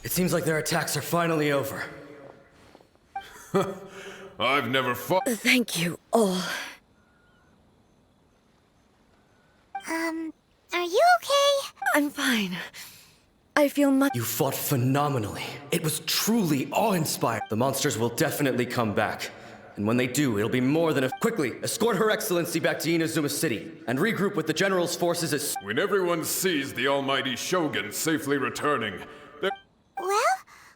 It seems like their attacks are finally over. I've never fought. Thank you all. Are you okay? I'm fine. I feel much. You fought phenomenally. It was truly awe-inspiring. The monsters will definitely come back. And when they do, it'll be more than a... Quickly, escort Her Excellency back to Inazuma City, and regroup with the General's forces as... When everyone sees the Almighty Shogun safely returning, Well,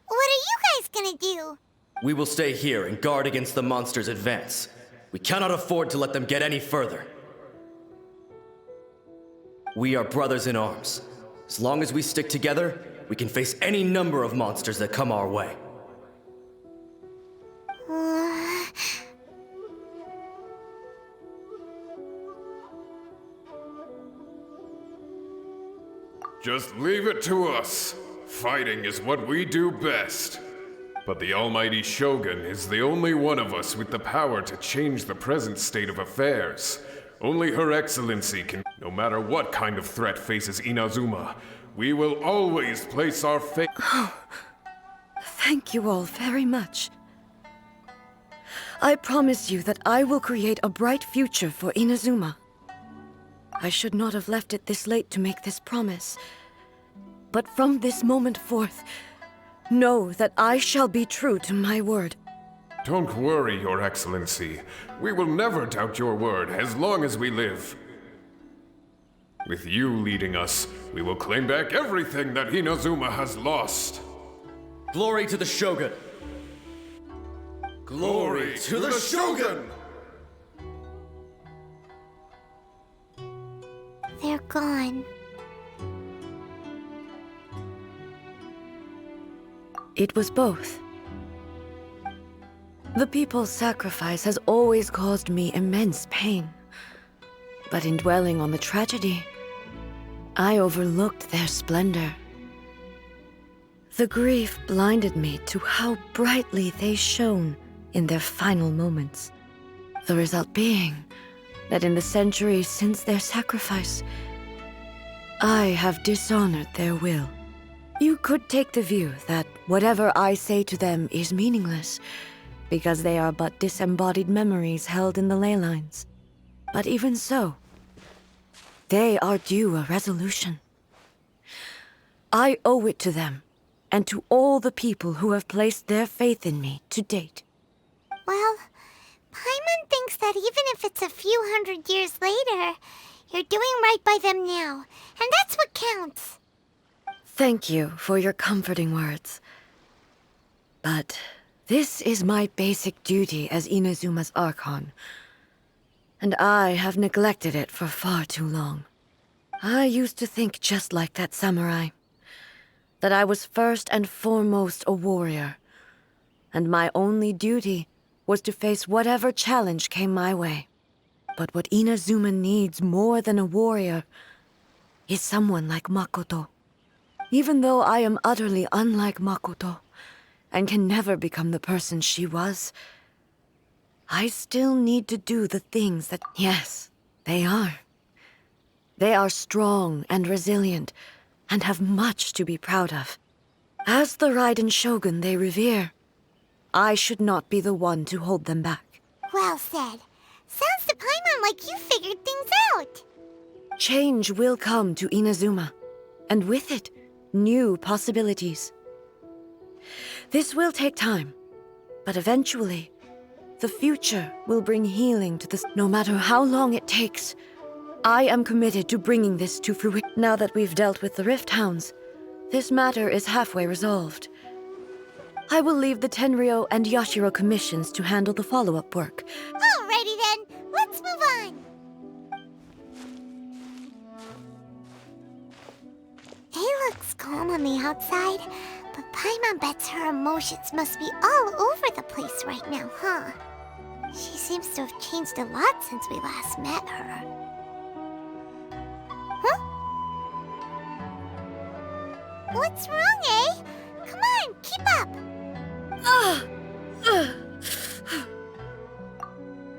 what are you guys gonna do? We will stay here and guard against the monsters' advance. We cannot afford to let them get any further. We are brothers in arms. As long as we stick together, we can face any number of monsters that come our way. Just leave it to us. Fighting is what we do best. But the Almighty Shogun is the only one of us with the power to change the present state of affairs. Only Her Excellency can. No matter what kind of threat faces Inazuma, we will always place our faith. Thank you all very much. I promise you that I will create a bright future for Inazuma. I should not have left it this late to make this promise. But from this moment forth, know that I shall be true to my word. Don't worry, Your Excellency. We will never doubt your word as long as we live. With you leading us, we will claim back everything that Inazuma has lost. Glory to the Shogun! Glory to the Shogun! They're gone. It was both. The people's sacrifice has always caused me immense pain. But in dwelling on the tragedy, I overlooked their splendor. The grief blinded me to how brightly they shone in their final moments. The result being that in the centuries since their sacrifice, I have dishonored their will. You could take the view that whatever I say to them is meaningless, because they are but disembodied memories held in the ley lines. But even so, they are due a resolution. I owe it to them, and to all the people who have placed their faith in me to date. Well, Paimon thinks that even if it's a few hundred years later, you're doing right by them now, and that's what counts. Thank you for your comforting words. But this is my basic duty as Inazuma's Archon, and I have neglected it for far too long. I used to think just like that samurai, that I was first and foremost a warrior, and my only duty was to face whatever challenge came my way. But what Inazuma needs more than a warrior is someone like Makoto. Even though I am utterly unlike Makoto, and can never become the person she was, I still need to do the things that... Yes, they are. They are strong and resilient, and have much to be proud of. As the Raiden Shogun they revere, I should not be the one to hold them back. Well said. Sounds to Paimon like you figured things out. Change will come to Inazuma, and with it, new possibilities. This will take time, but eventually, the future will bring healing to this. No matter how long it takes, I am committed to bringing this to fruition. Now that we've dealt with the Rift Hounds, this matter is halfway resolved. I will leave the Tenryo and Yashiro commissions to handle the follow-up work. Alrighty then, let's move on. It looks calm on the outside, but Paimon bets her emotions must be all over the place right now, huh? She seems to have changed a lot since we last met her. Huh? What's wrong, eh? Come on, keep up!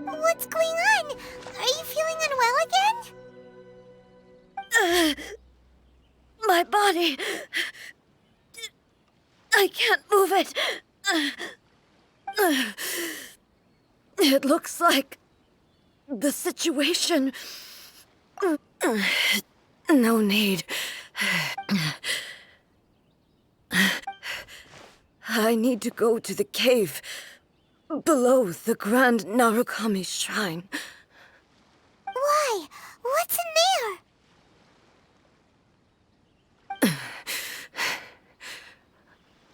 What's going on? Are you feeling unwell again? My body... I can't move it. It looks like the situation... No need. I need to go to the cave below the Grand Narukami Shrine. Why? What's in there?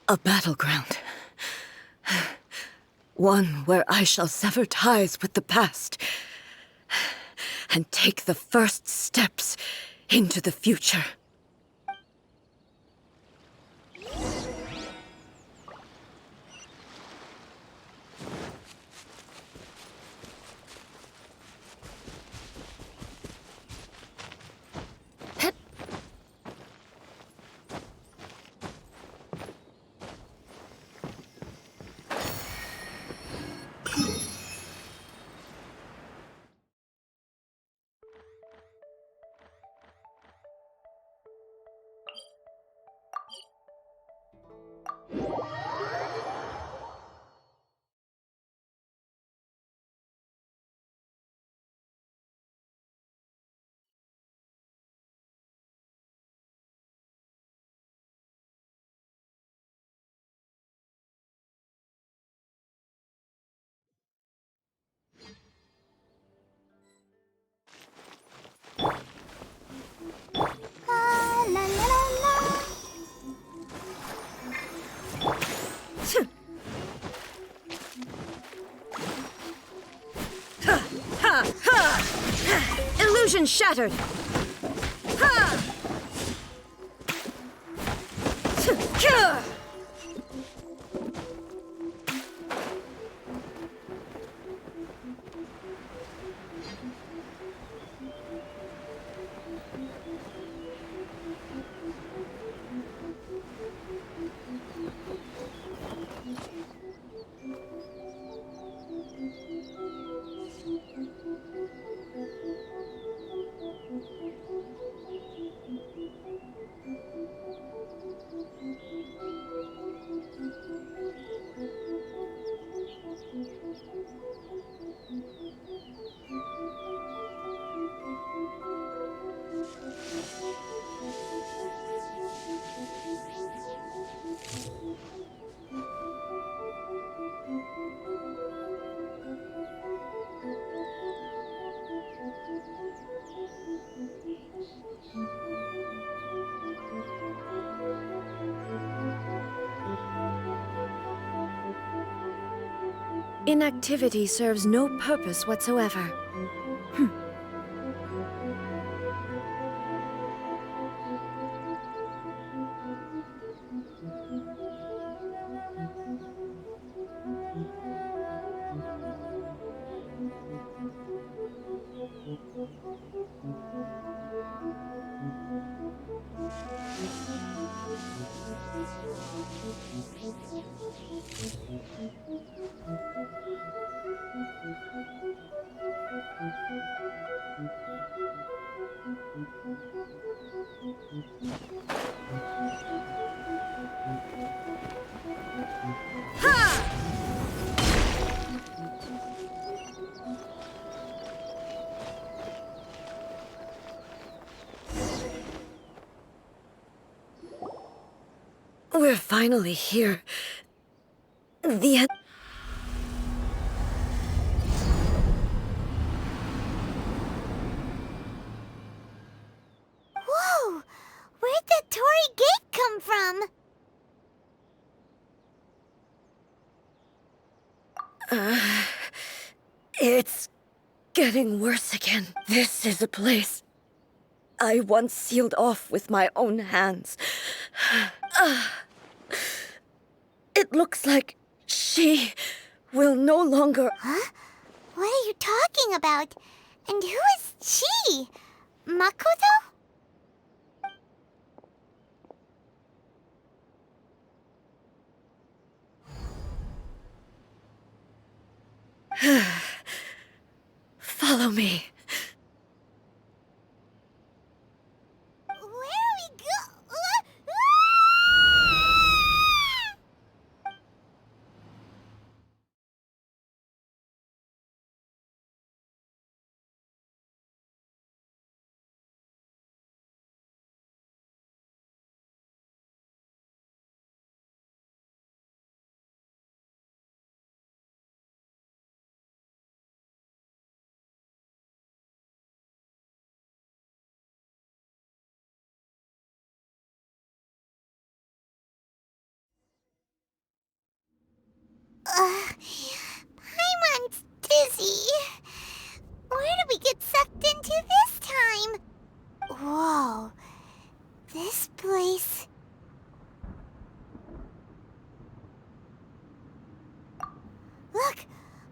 A battleground. One where I shall sever ties with the past and take the first steps into the future. Illusion shattered! Ha! Cure! Inactivity serves no purpose whatsoever. We're finally here. The end. Whoa! Where'd the Torii Gate come from? It's getting worse again. This is a place I once sealed off with my own hands. It looks like she will no longer... Huh? What are you talking about? And who is she? Makoto? Follow me. Where are we go? Paimon's dizzy. Where did we get sucked into this time? Whoa. This place... Look!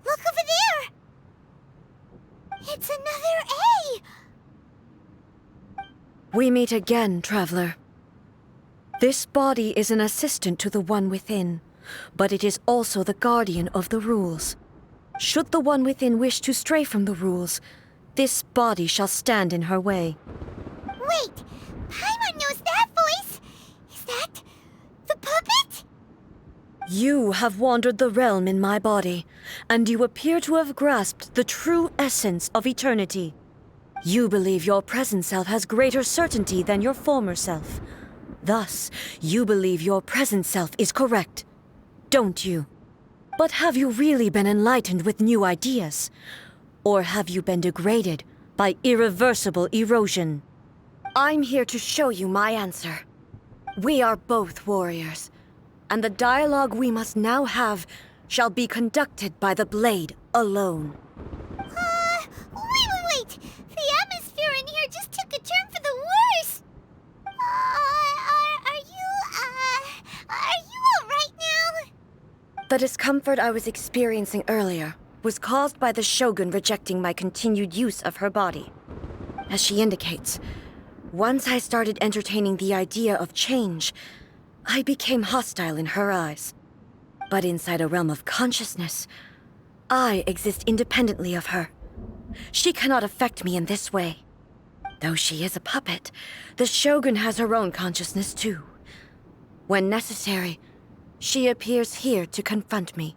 Look over there! It's another A! We meet again, traveler. This body is an assistant to the one within, but it is also the guardian of the rules. Should the one within wish to stray from the rules, this body shall stand in her way. Wait! Paimon knows that voice! Is that... the puppet? You have wandered the realm in my body, and you appear to have grasped the true essence of eternity. You believe your present self has greater certainty than your former self. Thus, you believe your present self is correct, don't you? But have you really been enlightened with new ideas? Or have you been degraded by irreversible erosion? I'm here to show you my answer. We are both warriors, and the dialogue we must now have shall be conducted by the blade alone. Wait! The atmosphere The discomfort I was experiencing earlier was caused by the Shogun rejecting my continued use of her body. As she indicates, once I started entertaining the idea of change, I became hostile in her eyes. But inside a realm of consciousness, I exist independently of her. She cannot affect me in this way. Though she is a puppet, the Shogun has her own consciousness too. When necessary, she appears here to confront me.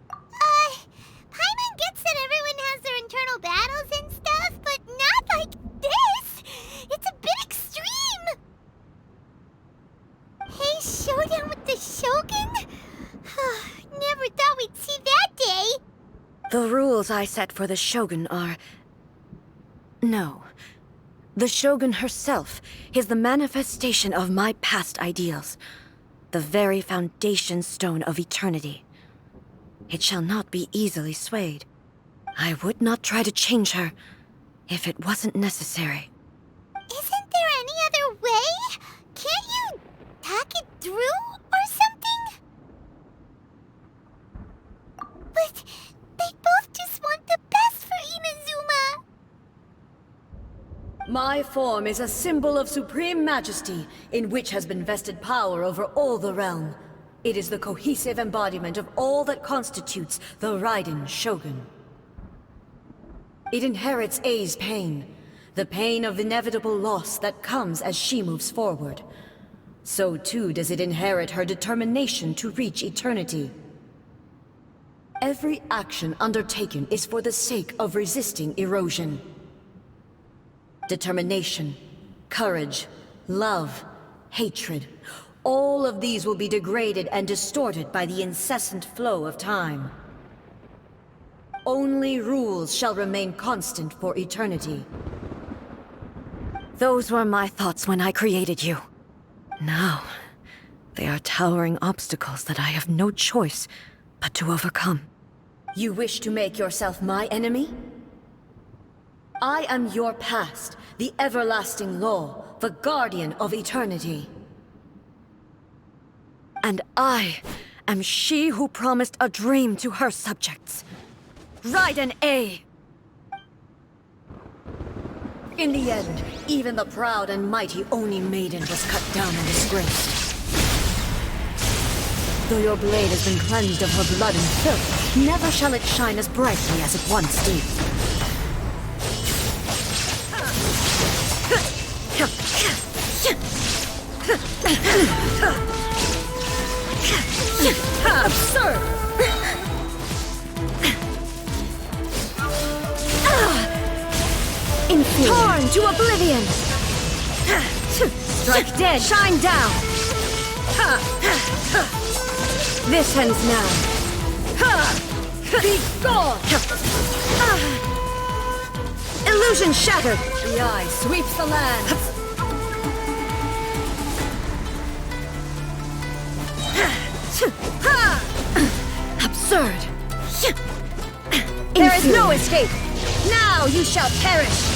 Paimon gets that everyone has their internal battles and stuff, but not like this! It's a bit extreme! Hey, showdown with the Shogun? Never thought we'd see that day! The rules I set for the Shogun are... No. The Shogun herself is the manifestation of my past ideals. The very foundation stone of eternity. It shall not be easily swayed. I would not try to change her if it wasn't necessary. Isn't there any other way? Can't you talk it through or something? But they both just want the best for Inazuma. My form is a symbol of supreme majesty, in which has been vested power over all the realm. It is the cohesive embodiment of all that constitutes the Raiden Shogun. It inherits Ei's pain, the pain of inevitable loss that comes as she moves forward. So too does it inherit her determination to reach eternity. Every action undertaken is for the sake of resisting erosion. Determination, courage, love, hatred, all of these will be degraded and distorted by the incessant flow of time. Only rules shall remain constant for eternity. Those were my thoughts when I created you. Now, they are towering obstacles that I have no choice but to overcome. You wish to make yourself my enemy? I am your past, the everlasting law, the guardian of eternity. And I am she who promised a dream to her subjects. Raiden A. In the end, even the proud and mighty Oni Maiden was cut down and disgraced. Though your blade has been cleansed of her blood and filth, never shall it shine as brightly as it once did. Absurd! Torn to oblivion! Strike dead, shine down! This ends now. Be gone! Illusion shattered! The eye sweeps the land! Absurd! There is no escape! Now you shall perish!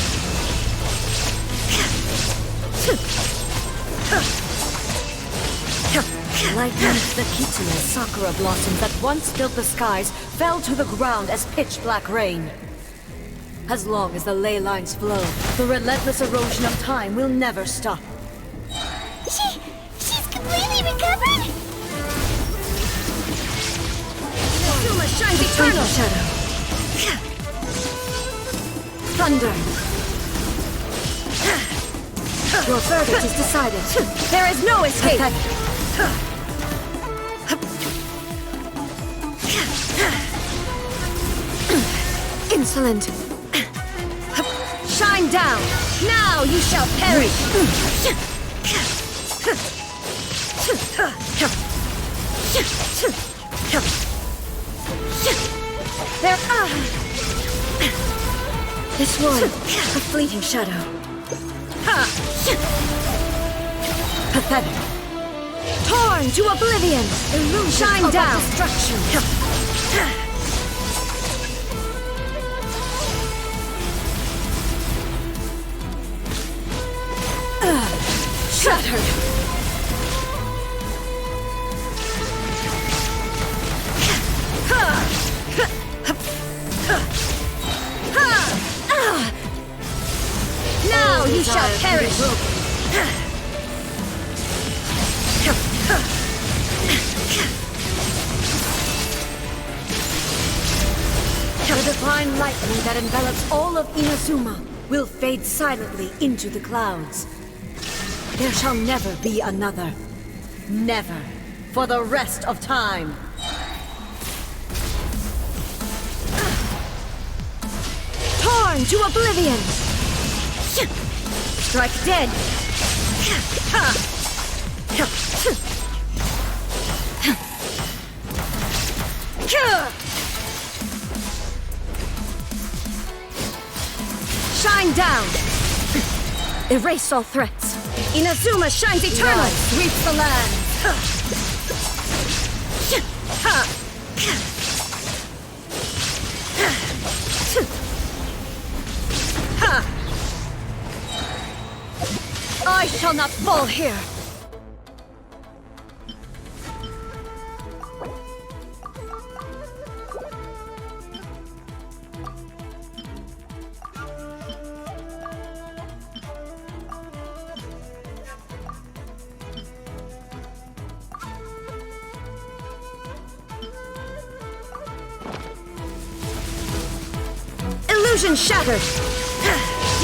Like the kitsune sakura blossoms that once filled the skies fell to the ground as pitch-black rain. As long as the ley lines flow, the relentless erosion of time will never stop. She's completely recovered? Inazuma shines eternal shadow. Thunder. Your verdict is decided. There is no escape. Insolent. Shine down. Now you shall perish. There. This one, a fleeting shadow. Pathetic. Torn to oblivion. Illusion shine down. Destruction. Shattered. Now you shall perish! The divine lightning that envelops all of Inazuma will fade silently into the clouds. There shall never be another. Never. For the rest of time. Torn to oblivion! Strike dead! Shine down! Erase all threats. Inazuma shines eternal! Light sweeps the land! I shall not fall here! Illusion shattered!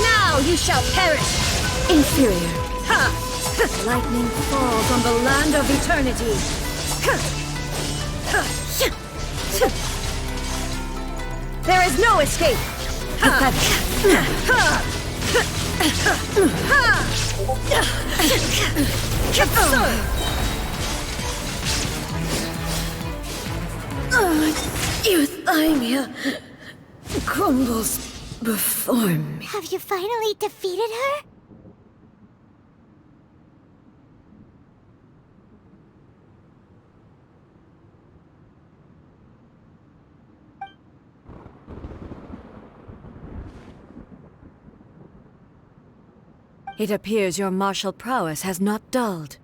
Now you shall perish! Inferior. Lightning falls on the land of eternity. There is no escape! Euthymia crumbles before me. Have you finally defeated her? It appears your martial prowess has not dulled.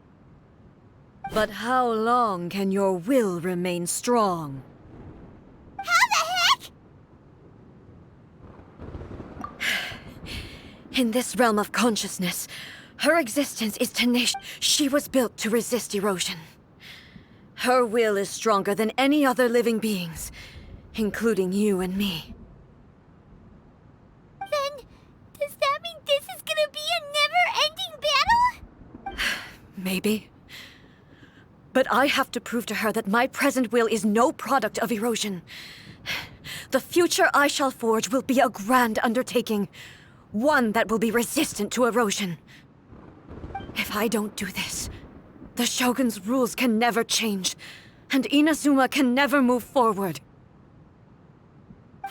But how long can your will remain strong? How the heck? In this realm of consciousness, her existence is tenacious. She was built to resist erosion. Her will is stronger than any other living being's, including you and me. Then, does that mean this is gonna be a never-ending battle? Maybe. But I have to prove to her that my present will is no product of erosion. The future I shall forge will be a grand undertaking, one that will be resistant to erosion. If I don't do this, the Shogun's rules can never change, and Inazuma can never move forward.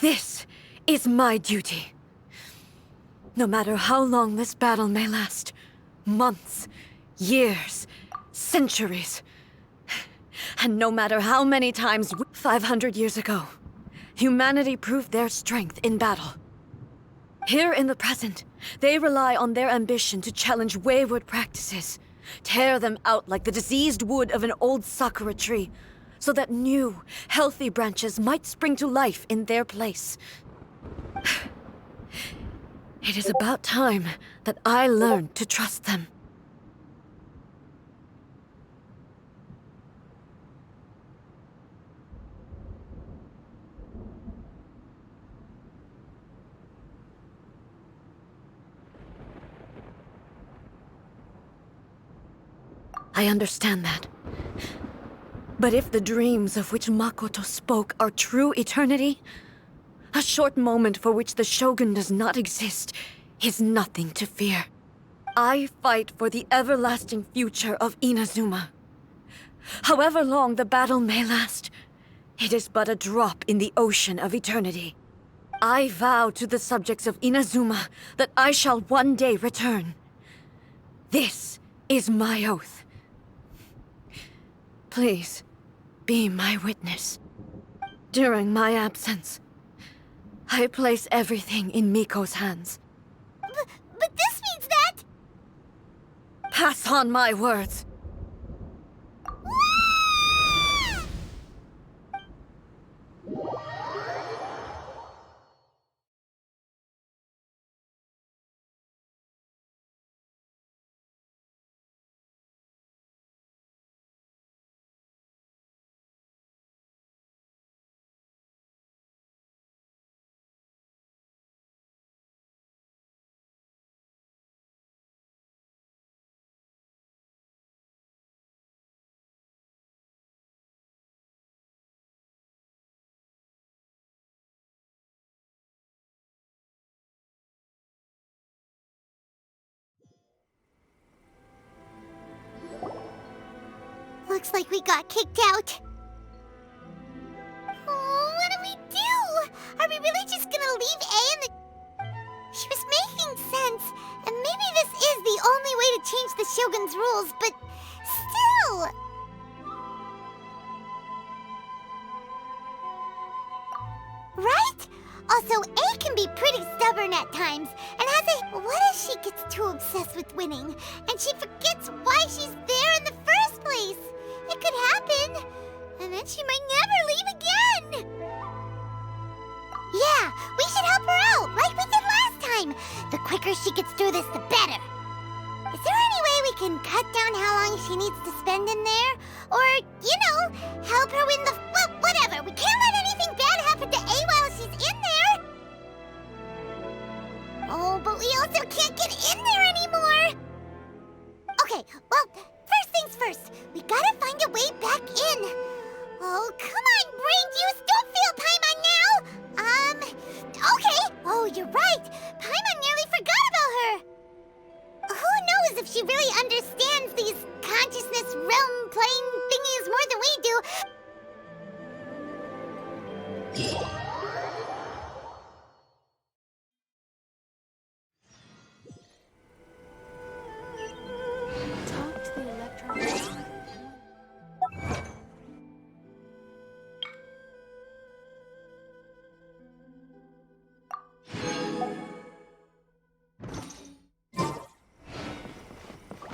This is my duty. No matter how long this battle may last, months, years, centuries, and no matter how many times 500 years ago, humanity proved their strength in battle. Here in the present, they rely on their ambition to challenge wayward practices, tear them out like the diseased wood of an old sakura tree, so that new, healthy branches might spring to life in their place. It is about time that I learned to trust them. I understand that. But if the dreams of which Makoto spoke are true eternity, a short moment for which the Shogun does not exist is nothing to fear. I fight for the everlasting future of Inazuma. However long the battle may last, it is but a drop in the ocean of eternity. I vow to the subjects of Inazuma that I shall one day return. This is my oath. Please, be my witness. During my absence, I place everything in Miko's hands. But this means that... Pass on my words. looks like we got kicked out. Oh, what do we do? Are we really just gonna leave A in the... She was making sense, and maybe this is the only way to change the Shogun's rules, but still... Right? Also, A can be pretty stubborn at times, and has a... What if she gets too obsessed with winning, and she forgets why she's there in the first place? It could happen, and then she might never leave again! Yeah, we should help her out, like we did last time! The quicker she gets through this, the better! Is there any way we can cut down how long she needs to spend in there? Or, you know, help her win the... Well, whatever, we can't let anything bad happen to A while she's in there! Oh, but we also can't get in there anymore! Okay, well, first things first, we gotta find a way back in. Oh, come on, brain juice, don't fail Paimon now! Okay. Oh, you're right. Paimon nearly forgot about her. Who knows if she really understands these consciousness realm plane thingies more than we do. Talk to the electronic.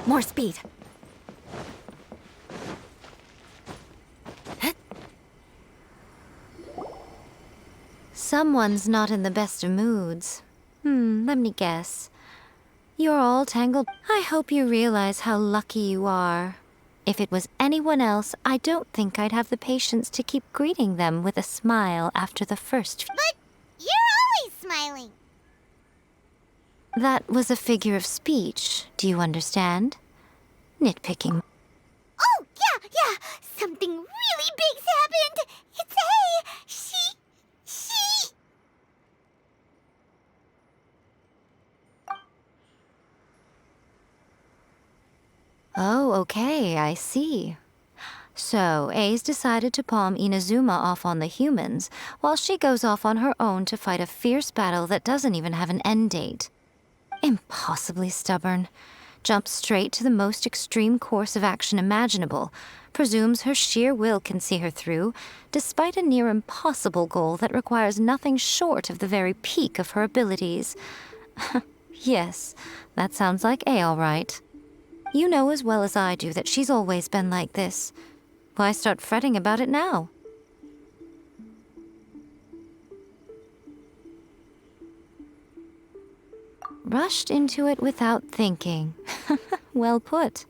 More speed. Someone's not in the best of moods. Let me guess. You're all tangled. I hope you realize how lucky you are. If it was anyone else, I don't think I'd have the patience to keep greeting them with a smile after the first few. But you're always smiling. That was a figure of speech, do you understand? Nitpicking. Oh, yeah. Something really big's happened. It's A. She... Oh, okay, I see. So, A's decided to palm Inazuma off on the humans, while she goes off on her own to fight a fierce battle that doesn't even have an end date. Impossibly stubborn. Jumps straight to the most extreme course of action imaginable, presumes her sheer will can see her through, despite a near impossible goal that requires nothing short of the very peak of her abilities. Yes, that sounds like A all right. You know as well as I do that she's always been like this. Why start fretting about it now? Rushed into it without thinking. Well put.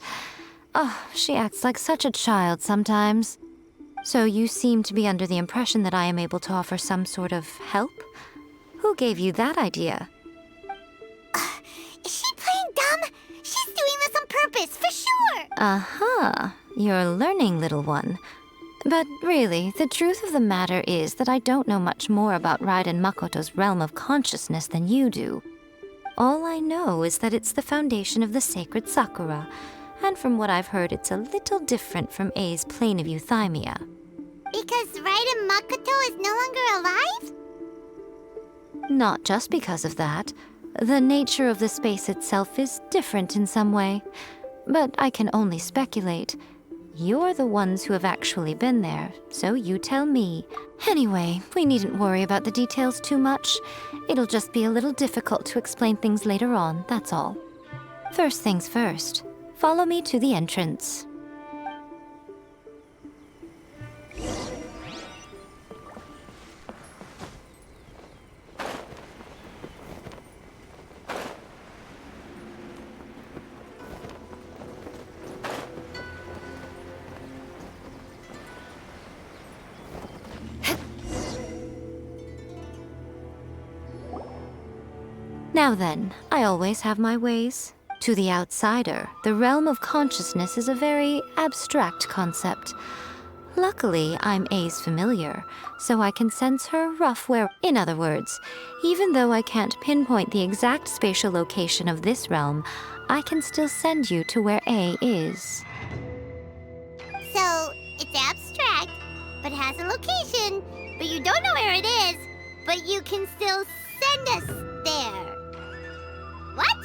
Oh, she acts like such a child sometimes. So you seem to be under the impression that I am able to offer some sort of help? Who gave you that idea? Is she playing dumb? She's doing this on purpose, for sure! Uh-huh. You're learning, little one. But really, the truth of the matter is that I don't know much more about Raiden Makoto's realm of consciousness than you do. All I know is that it's the foundation of the sacred Sakura, and from what I've heard, it's a little different from A's plane of euthymia. Because Raiden Makoto is no longer alive? Not just because of that. The nature of the space itself is different in some way. But I can only speculate. You're the ones who have actually been there, so you tell me. Anyway, we needn't worry about the details too much. It'll just be a little difficult to explain things later on, that's all. First things first. Follow me to the entrance. Now then, I always have my ways. To the outsider, the realm of consciousness is a very abstract concept. Luckily, I'm A's familiar, so I can sense her rough where... In other words, even though I can't pinpoint the exact spatial location of this realm, I can still send you to where A is. So, It's abstract, but has a location. But you don't know where it is, but you can still send us there. What?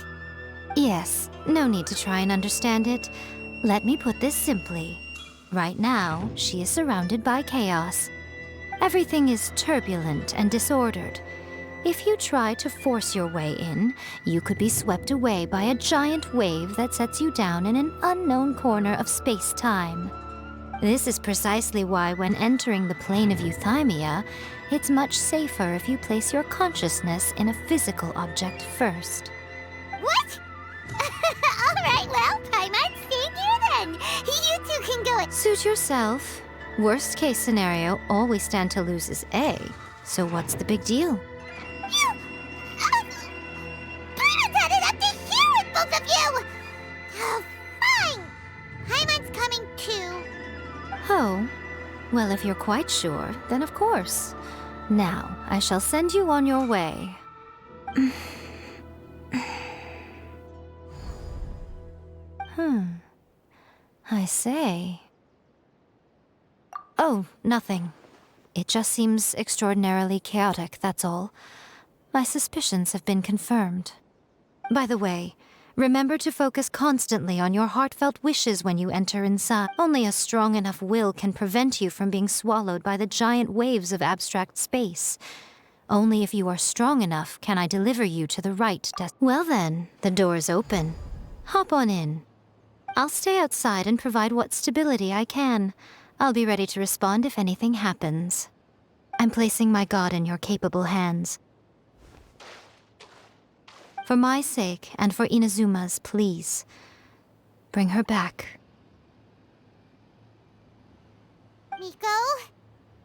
Yes, no need to try and understand it. Let me put this simply. Right now, she is surrounded by chaos. Everything is turbulent and disordered. If you try to force your way in, you could be swept away by a giant wave that sets you down in an unknown corner of space-time. This is precisely why when entering the plane of euthymia, it's much safer if you place your consciousness in a physical object first. What? Alright, well, Paimon's staying here then. You two can go and... Suit yourself. Worst case scenario, all we stand to lose is A. So what's the big deal? You... Paimon's had it up to here with both of you! Oh, fine. Paimon's coming too. Oh, well, if you're quite sure, then of course. Now, I shall send you on your way. I say. Oh, nothing. It just seems extraordinarily chaotic, that's all. My suspicions have been confirmed. By the way, remember to focus constantly on your heartfelt wishes when you enter inside. Only a strong enough will can prevent you from being swallowed by the giant waves of abstract space. Only if you are strong enough can I deliver you to the right Well then, the door's open. Hop on in. I'll stay outside and provide what stability I can. I'll be ready to respond if anything happens. I'm placing my god in your capable hands. For my sake and for Inazuma's, please, bring her back. Miko,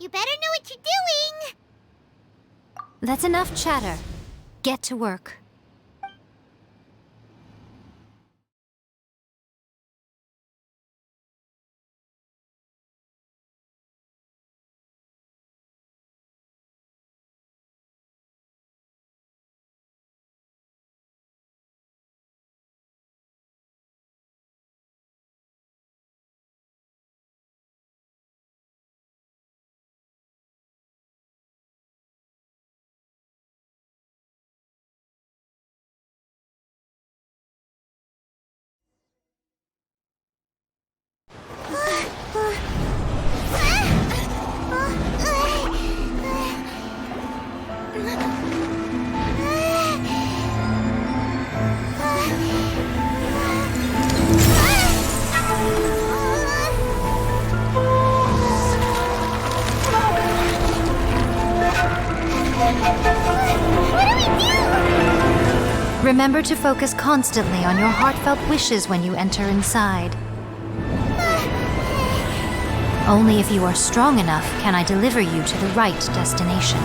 you better know what you're doing! That's enough chatter. Get to work. Remember to focus constantly on your heartfelt wishes when you enter inside. Only if you are strong enough can I deliver you to the right destination.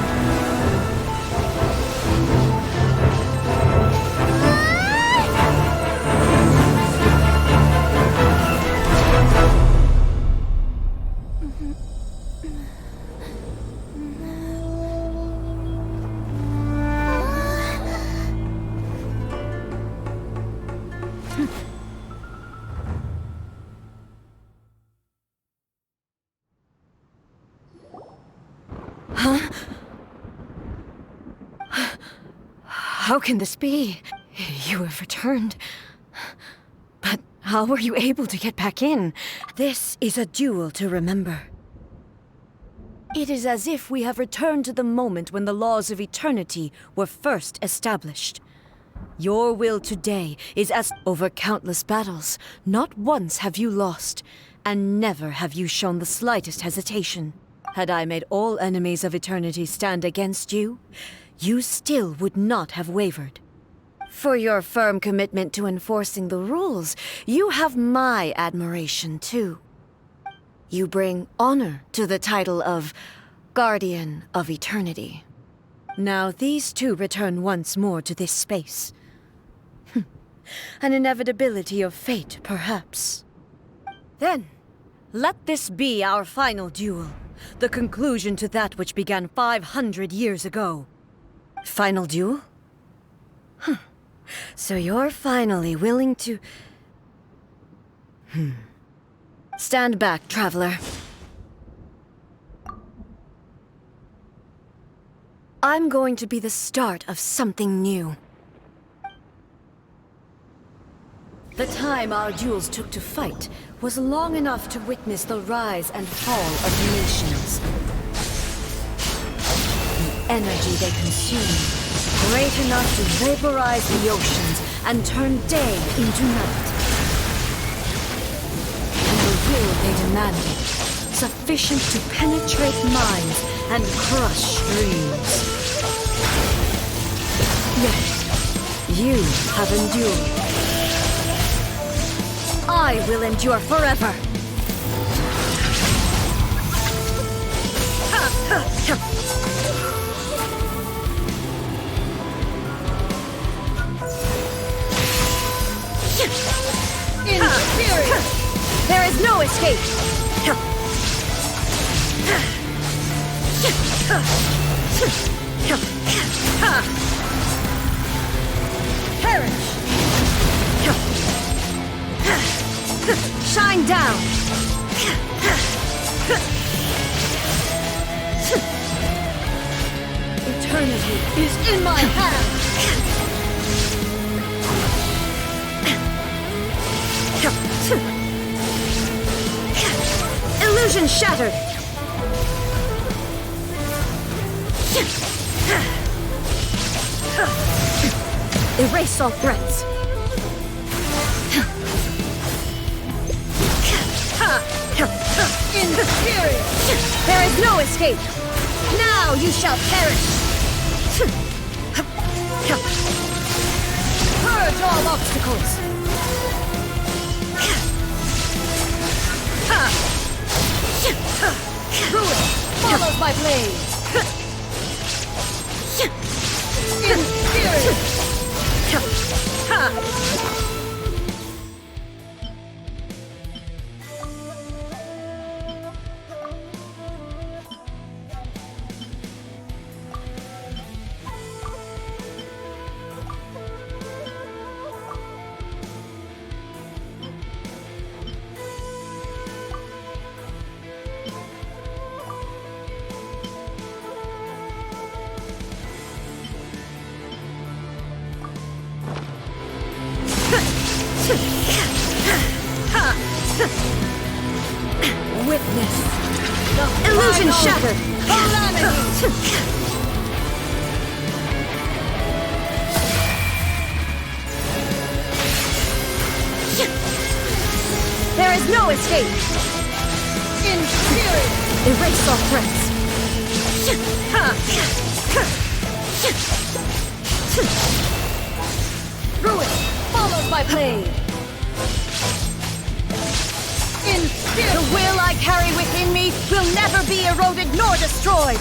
How can this be? You have returned. But how were you able to get back in? This is a duel to remember. It is as if we have returned to the moment when the laws of eternity were first established. Your will today is as over countless battles. Not once have you lost, and never have you shown the slightest hesitation. Had I made all enemies of eternity stand against you, you still would not have wavered. For your firm commitment to enforcing the rules, you have my admiration too. You bring honor to the title of Guardian of Eternity. Now these two return once more to this space. An inevitability of fate, perhaps. Then, let this be our final duel, the conclusion to that which began 500 years ago. Final duel? So you're finally willing to... Stand back, traveler. I'm going to be the start of something new. The time our duels took to fight was long enough to witness the rise and fall of nations. The energy they consumed, great enough to vaporize the oceans and turn day into night. And the will they demanded, sufficient to penetrate minds and crush dreams. Yet, you have endured. I will endure forever! Inferior! There is no escape! Perish! Shine down! Eternity is in my hands! Illusion shattered! Erase all threats! Inferior! There is no escape! Now you shall perish! Purge all obstacles! Ruin follows my blade! Inferior! Witness the illusion shattered! Calamity! There is no escape! Inferior! Erase all threats! Ruin follows my blade! The will I carry within me will never be eroded nor destroyed!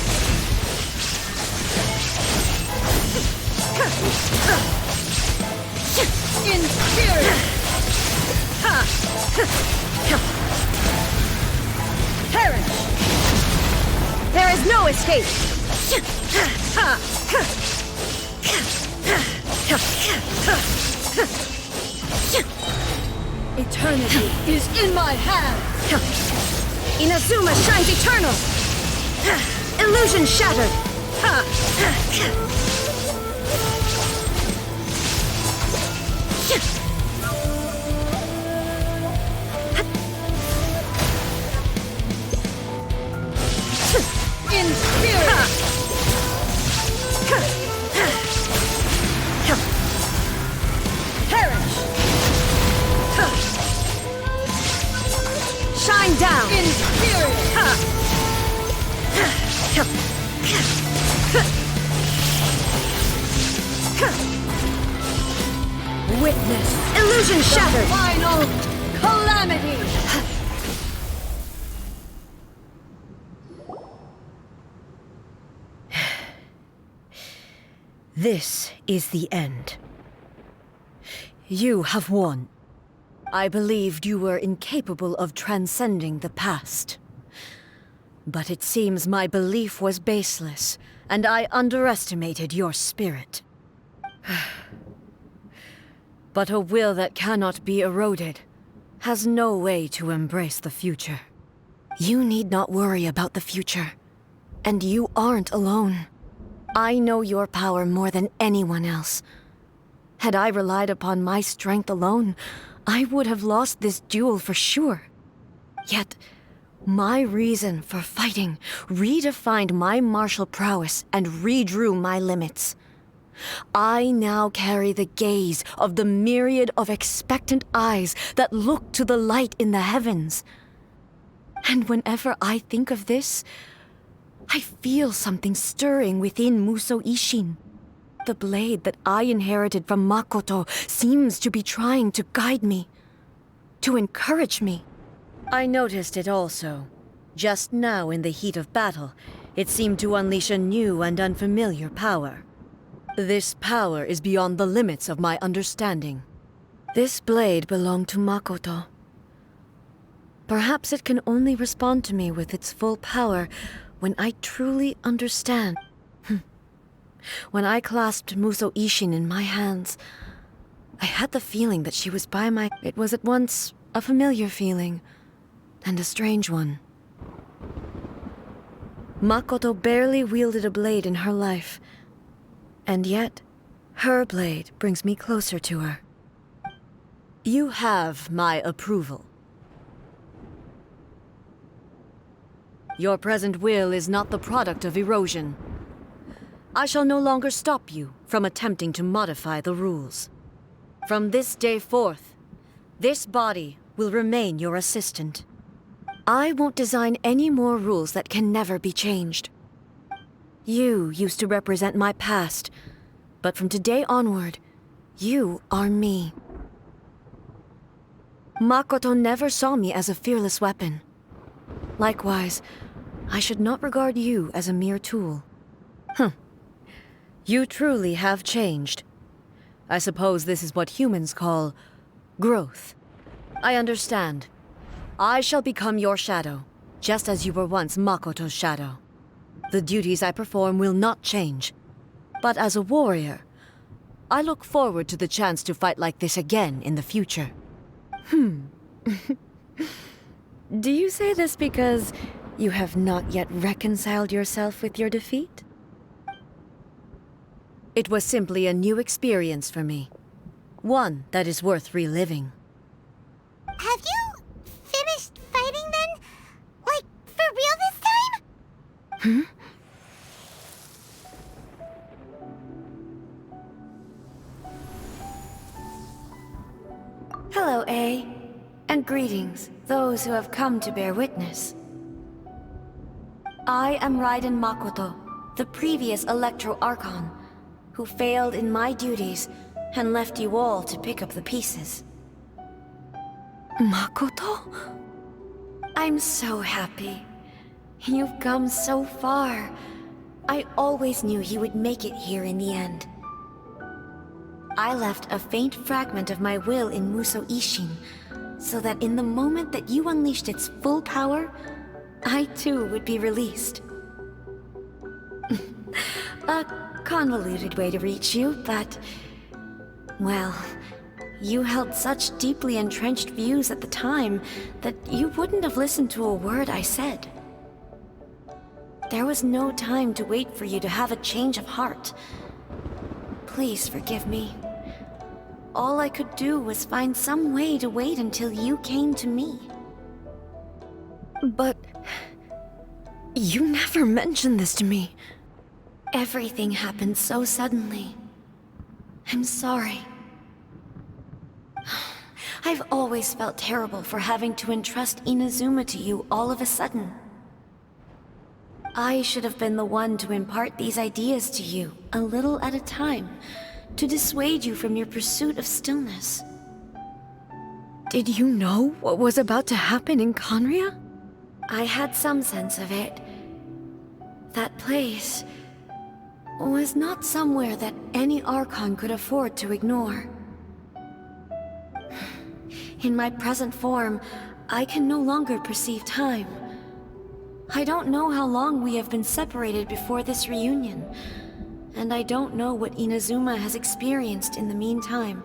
Inferior! Perish! There is no escape! Eternity is in my hands! Inazuma shines eternal! Illusion shattered! Inferior! Perish! Shine down! Inferior! Witness illusion shattered! Final calamity! This is the end. You have won. I believed you were incapable of transcending the past. But it seems my belief was baseless, and I underestimated your spirit. But a will that cannot be eroded has no way to embrace the future. You need not worry about the future, and you aren't alone. I know your power more than anyone else. Had I relied upon my strength alone, I would have lost this duel for sure. Yet, my reason for fighting redefined my martial prowess and redrew my limits. I now carry the gaze of the myriad of expectant eyes that look to the light in the heavens. And whenever I think of this, I feel something stirring within Muso Ishin. The blade that I inherited from Makoto seems to be trying to guide me, to encourage me. I noticed it also. Just now in the heat of battle, it seemed to unleash a new and unfamiliar power. This power is beyond the limits of my understanding. This blade belonged to Makoto. Perhaps it can only respond to me with its full power when I truly understand. When I clasped Muso Ishin in my hands, I had the feeling that she was by my... It was at once a familiar feeling and a strange one. Makoto barely wielded a blade in her life, and yet her blade brings me closer to her. You have my approval. Your present will is not the product of erosion. I shall no longer stop you from attempting to modify the rules. From this day forth, this body will remain your assistant. I won't design any more rules that can never be changed. You used to represent my past, but from today onward, you are me. Makoto never saw me as a fearless weapon. Likewise, I should not regard you as a mere tool. You truly have changed. I suppose this is what humans call growth. I understand. I shall become your shadow, just as you were once Makoto's shadow. The duties I perform will not change. But as a warrior, I look forward to the chance to fight like this again in the future. Do you say this because you have not yet reconciled yourself with your defeat? It was simply a new experience for me. One that is worth reliving. Have you finished fighting then? Like, for real this time? Hello, A. And greetings, those who have come to bear witness. I am Raiden Makoto, the previous Electro Archon, who failed in my duties and left you all to pick up the pieces. Makoto? I'm so happy. You've come so far. I always knew you would make it here in the end. I left a faint fragment of my will in Muso Ishin, so that in the moment that you unleashed its full power, I too would be released. A convoluted way to reach you, but... well, you held such deeply entrenched views at the time that you wouldn't have listened to a word I said. There was no time to wait for you to have a change of heart. Please forgive me. All I could do was find some way to wait until you came to me. But... you never mentioned this to me. Everything happened so suddenly. I'm sorry. I've always felt terrible for having to entrust Inazuma to you all of a sudden. I should have been the one to impart these ideas to you, a little at a time, to dissuade you from your pursuit of stillness. Did you know what was about to happen in Conria? I had some sense of it. That place was not somewhere that any Archon could afford to ignore. In my present form, I can no longer perceive time. I don't know how long we have been separated before this reunion, and I don't know what Inazuma has experienced in the meantime.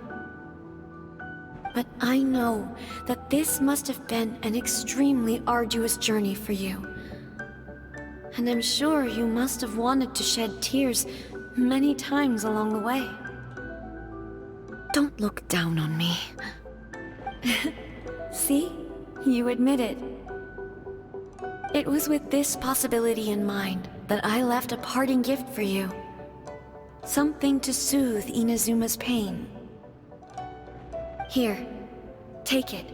But I know that this must have been an extremely arduous journey for you. And I'm sure you must have wanted to shed tears many times along the way. Don't look down on me. See? You admit it. It was with this possibility in mind that I left a parting gift for you. Something to soothe Inazuma's pain. Here, take it,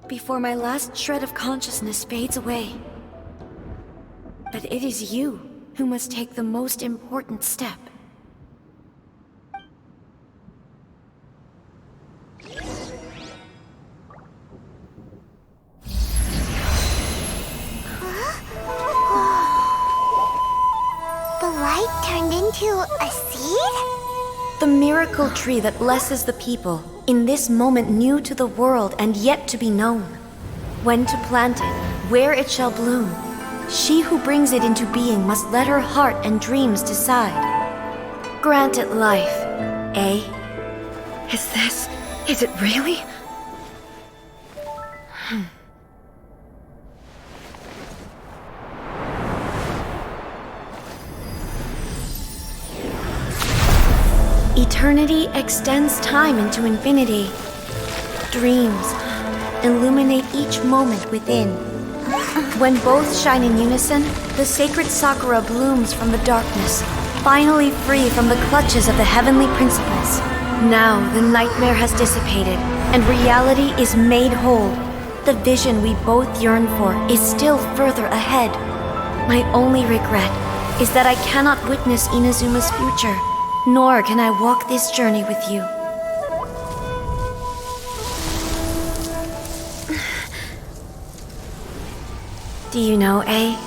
before my last shred of consciousness fades away. But it is you who must take the most important step. The light turned into a seed? The miracle tree that blesses the people, in this moment new to the world and yet to be known. When to plant it, where it shall bloom. She who brings it into being must let her heart and dreams decide. Grant it life, eh? Is it really? Eternity extends time into infinity. Dreams illuminate each moment within. When both shine in unison, the sacred Sakura blooms from the darkness, finally free from the clutches of the heavenly principles. Now the nightmare has dissipated, and reality is made whole. The vision we both yearn for is still further ahead. My only regret is that I cannot witness Inazuma's future, nor can I walk this journey with you. Do you know, I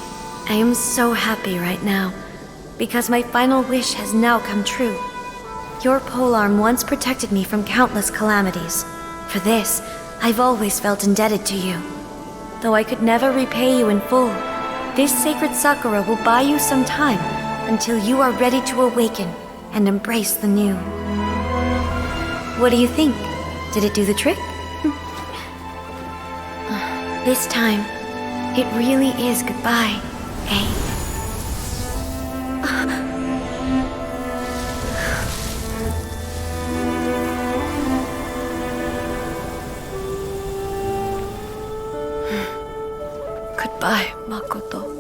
am so happy right now, because my final wish has now come true. Your polearm once protected me from countless calamities. For this, I've always felt indebted to you. Though I could never repay you in full, this sacred Sakura will buy you some time until you are ready to awaken and embrace the new. What do you think? Did it do the trick? This time, it really is goodbye, eh? Goodbye, Makoto.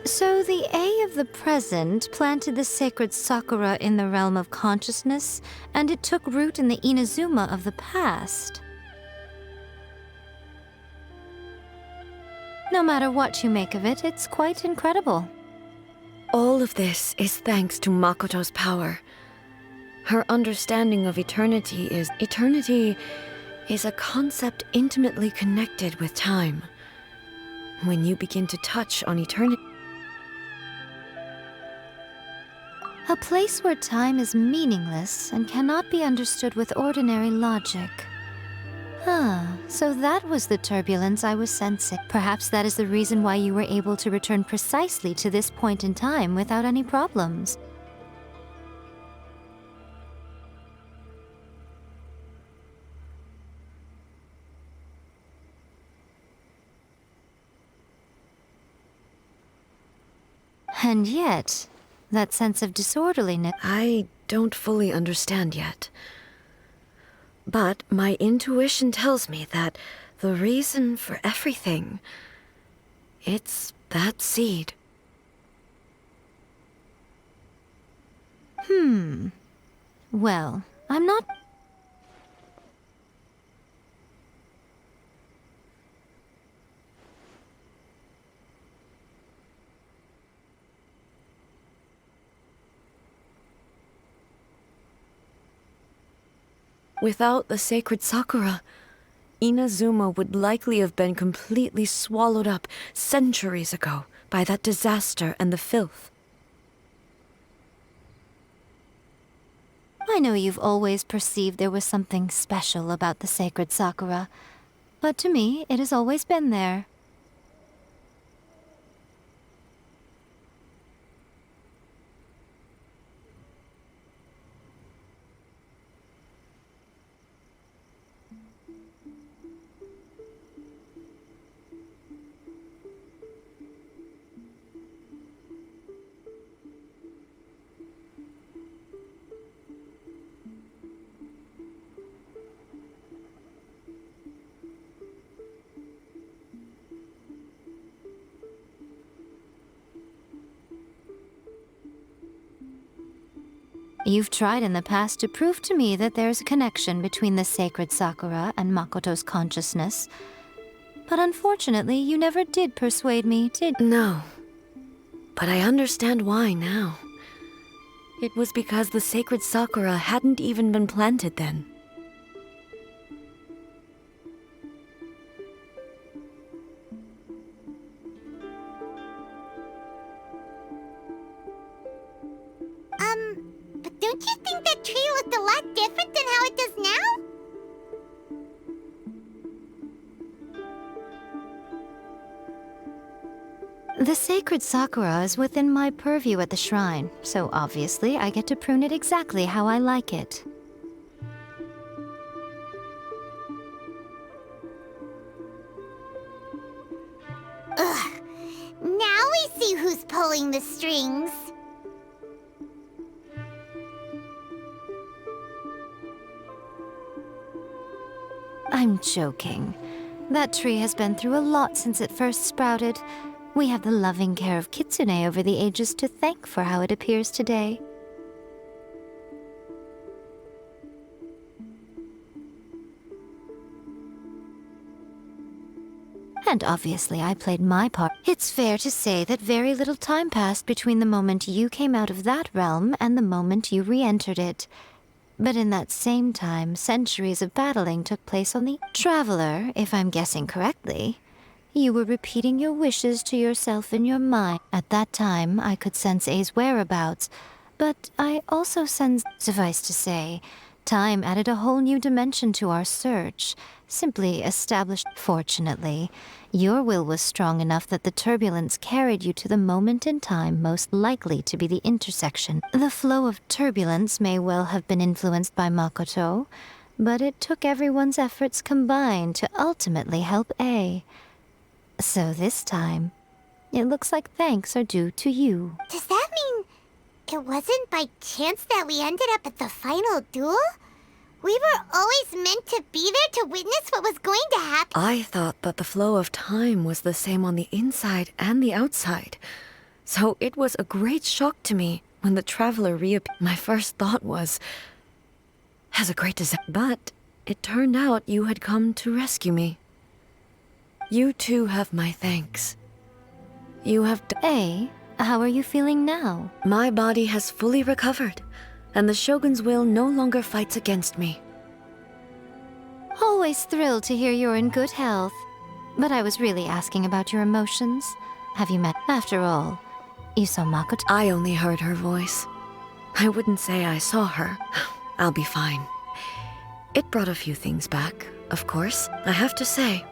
So the A of the present planted the sacred Sakura in the realm of consciousness, and it took root in the Inazuma of the past. No matter what you make of it, it's quite incredible. All of this is thanks to Makoto's power. Her understanding of eternity is a concept intimately connected with time. When you begin to touch on eternity, A place where time is meaningless and cannot be understood with ordinary logic. So that was the turbulence I was sensing. Perhaps that is the reason why you were able to return precisely to this point in time without any problems. And yet, that sense of disorderliness... I don't fully understand yet. But my intuition tells me that the reason for everything, it's that seed. Well, I'm not... Without the sacred Sakura, Inazuma would likely have been completely swallowed up centuries ago by that disaster and the filth. I know you've always perceived there was something special about the sacred Sakura, but to me, it has always been there. You've tried in the past to prove to me that there's a connection between the sacred Sakura and Makoto's consciousness. But unfortunately, you never did persuade me, did you? No. But I understand why now. It was because the sacred Sakura hadn't even been planted then. But don't you think that tree looked a lot different than how it does now? The sacred Sakura is within my purview at the shrine, so obviously I get to prune it exactly how I like it. Ugh. Now we see who's pulling the strings. I'm joking. That tree has been through a lot since it first sprouted. We have the loving care of Kitsune over the ages to thank for how it appears today. And obviously I played my part. It's fair to say that very little time passed between the moment you came out of that realm and the moment you re-entered it. But in that same time, centuries of battling took place on the Traveler, if I'm guessing correctly. You were repeating your wishes to yourself in your mind. At that time, I could sense A's whereabouts, but I also sensed, suffice to say, time added a whole new dimension to our search, simply established. Fortunately, your will was strong enough that the turbulence carried you to the moment in time most likely to be the intersection. The flow of turbulence may well have been influenced by Makoto, but it took everyone's efforts combined to ultimately help A. So this time, it looks like thanks are due to you. Does that mean it wasn't by chance that we ended up at the final duel? We were always meant to be there to witness what was going to happen. I thought that the flow of time was the same on the inside and the outside. So it was a great shock to me when the Traveler reappeared. My first thought was, has a great disaster. But it turned out you had come to rescue me. You too have my thanks. You have A, how are you feeling now? My body has fully recovered, and the Shogun's will no longer fights against me. Always thrilled to hear you're in good health. But I was really asking about your emotions. Have you met? After all, you saw Makoto. I only heard her voice. I wouldn't say I saw her. I'll be fine. It brought a few things back, of course. I have to say,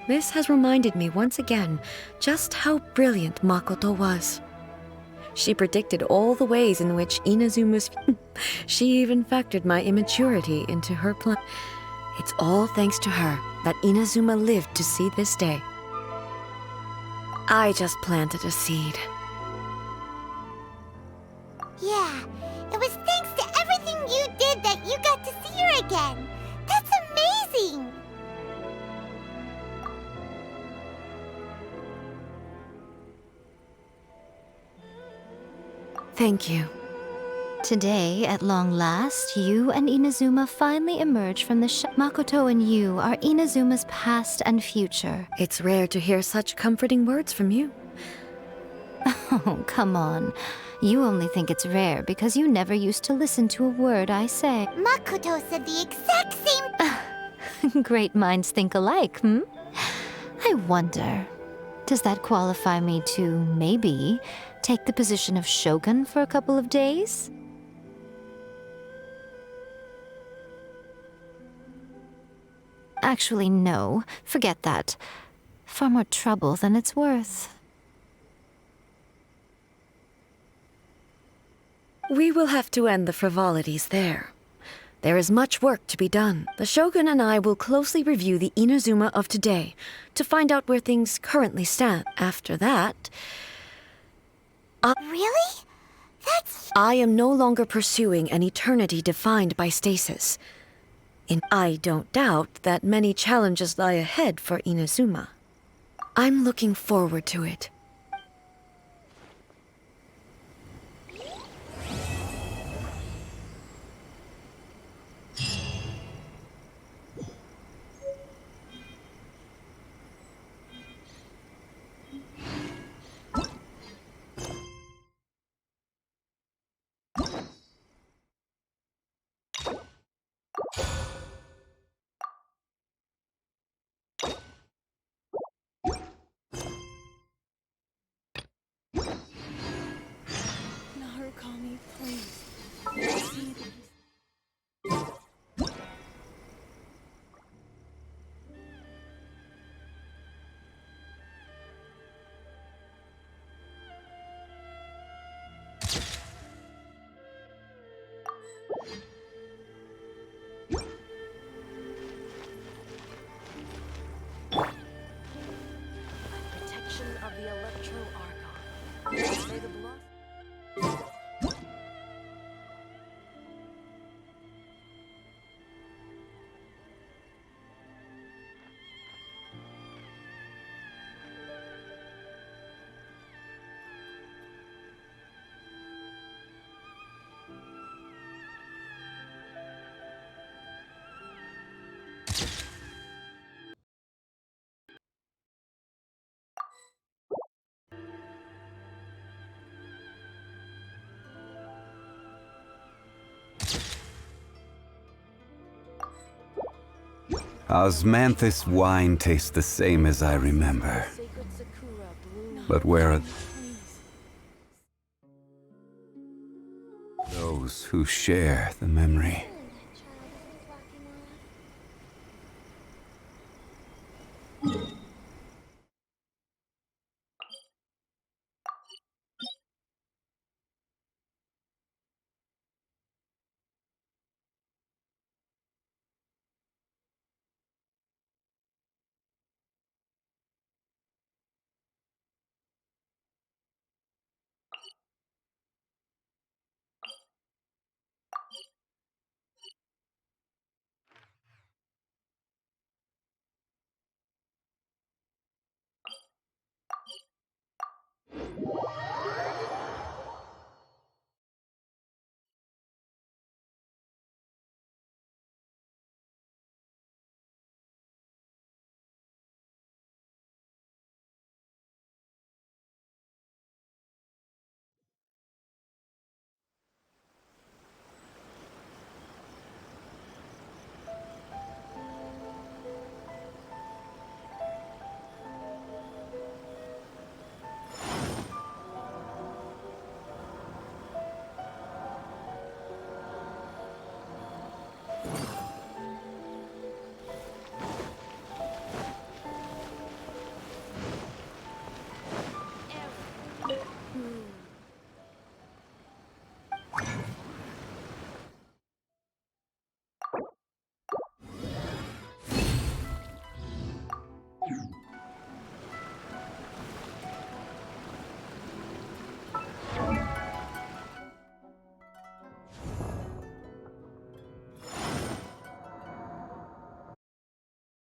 this has reminded me once again just how brilliant Makoto was. She predicted all the ways in which Inazuma's... She even factored my immaturity into her plan. It's all thanks to her that Inazuma lived to see this day. I just planted a seed. Yeah, it was thanks to everything you did that you got to see her again. That's amazing! Thank you. Today, at long last, you and Inazuma finally emerge from the Makoto and you are Inazuma's past and future. It's rare to hear such comforting words from you. Oh, come on. You only think it's rare because you never used to listen to a word I say. Makoto said the exact same. Great minds think alike, hmm? I wonder, does that qualify me to, maybe, take the position of shogun for a couple of days? Actually, no. Forget that. Far more trouble than it's worth. We will have to end the frivolities there. There is much work to be done. The Shogun and I will closely review the Inazuma of today to find out where things currently stand. After that, Really? That's... I am no longer pursuing an eternity defined by stasis. And I don't doubt that many challenges lie ahead for Inazuma. I'm looking forward to it. Narukami, please. See that protection of the Electro Archon. May the bluff. Osmanthus wine tastes the same as I remember. Sacred Sakura bloom. But where are Please. those who share the memory?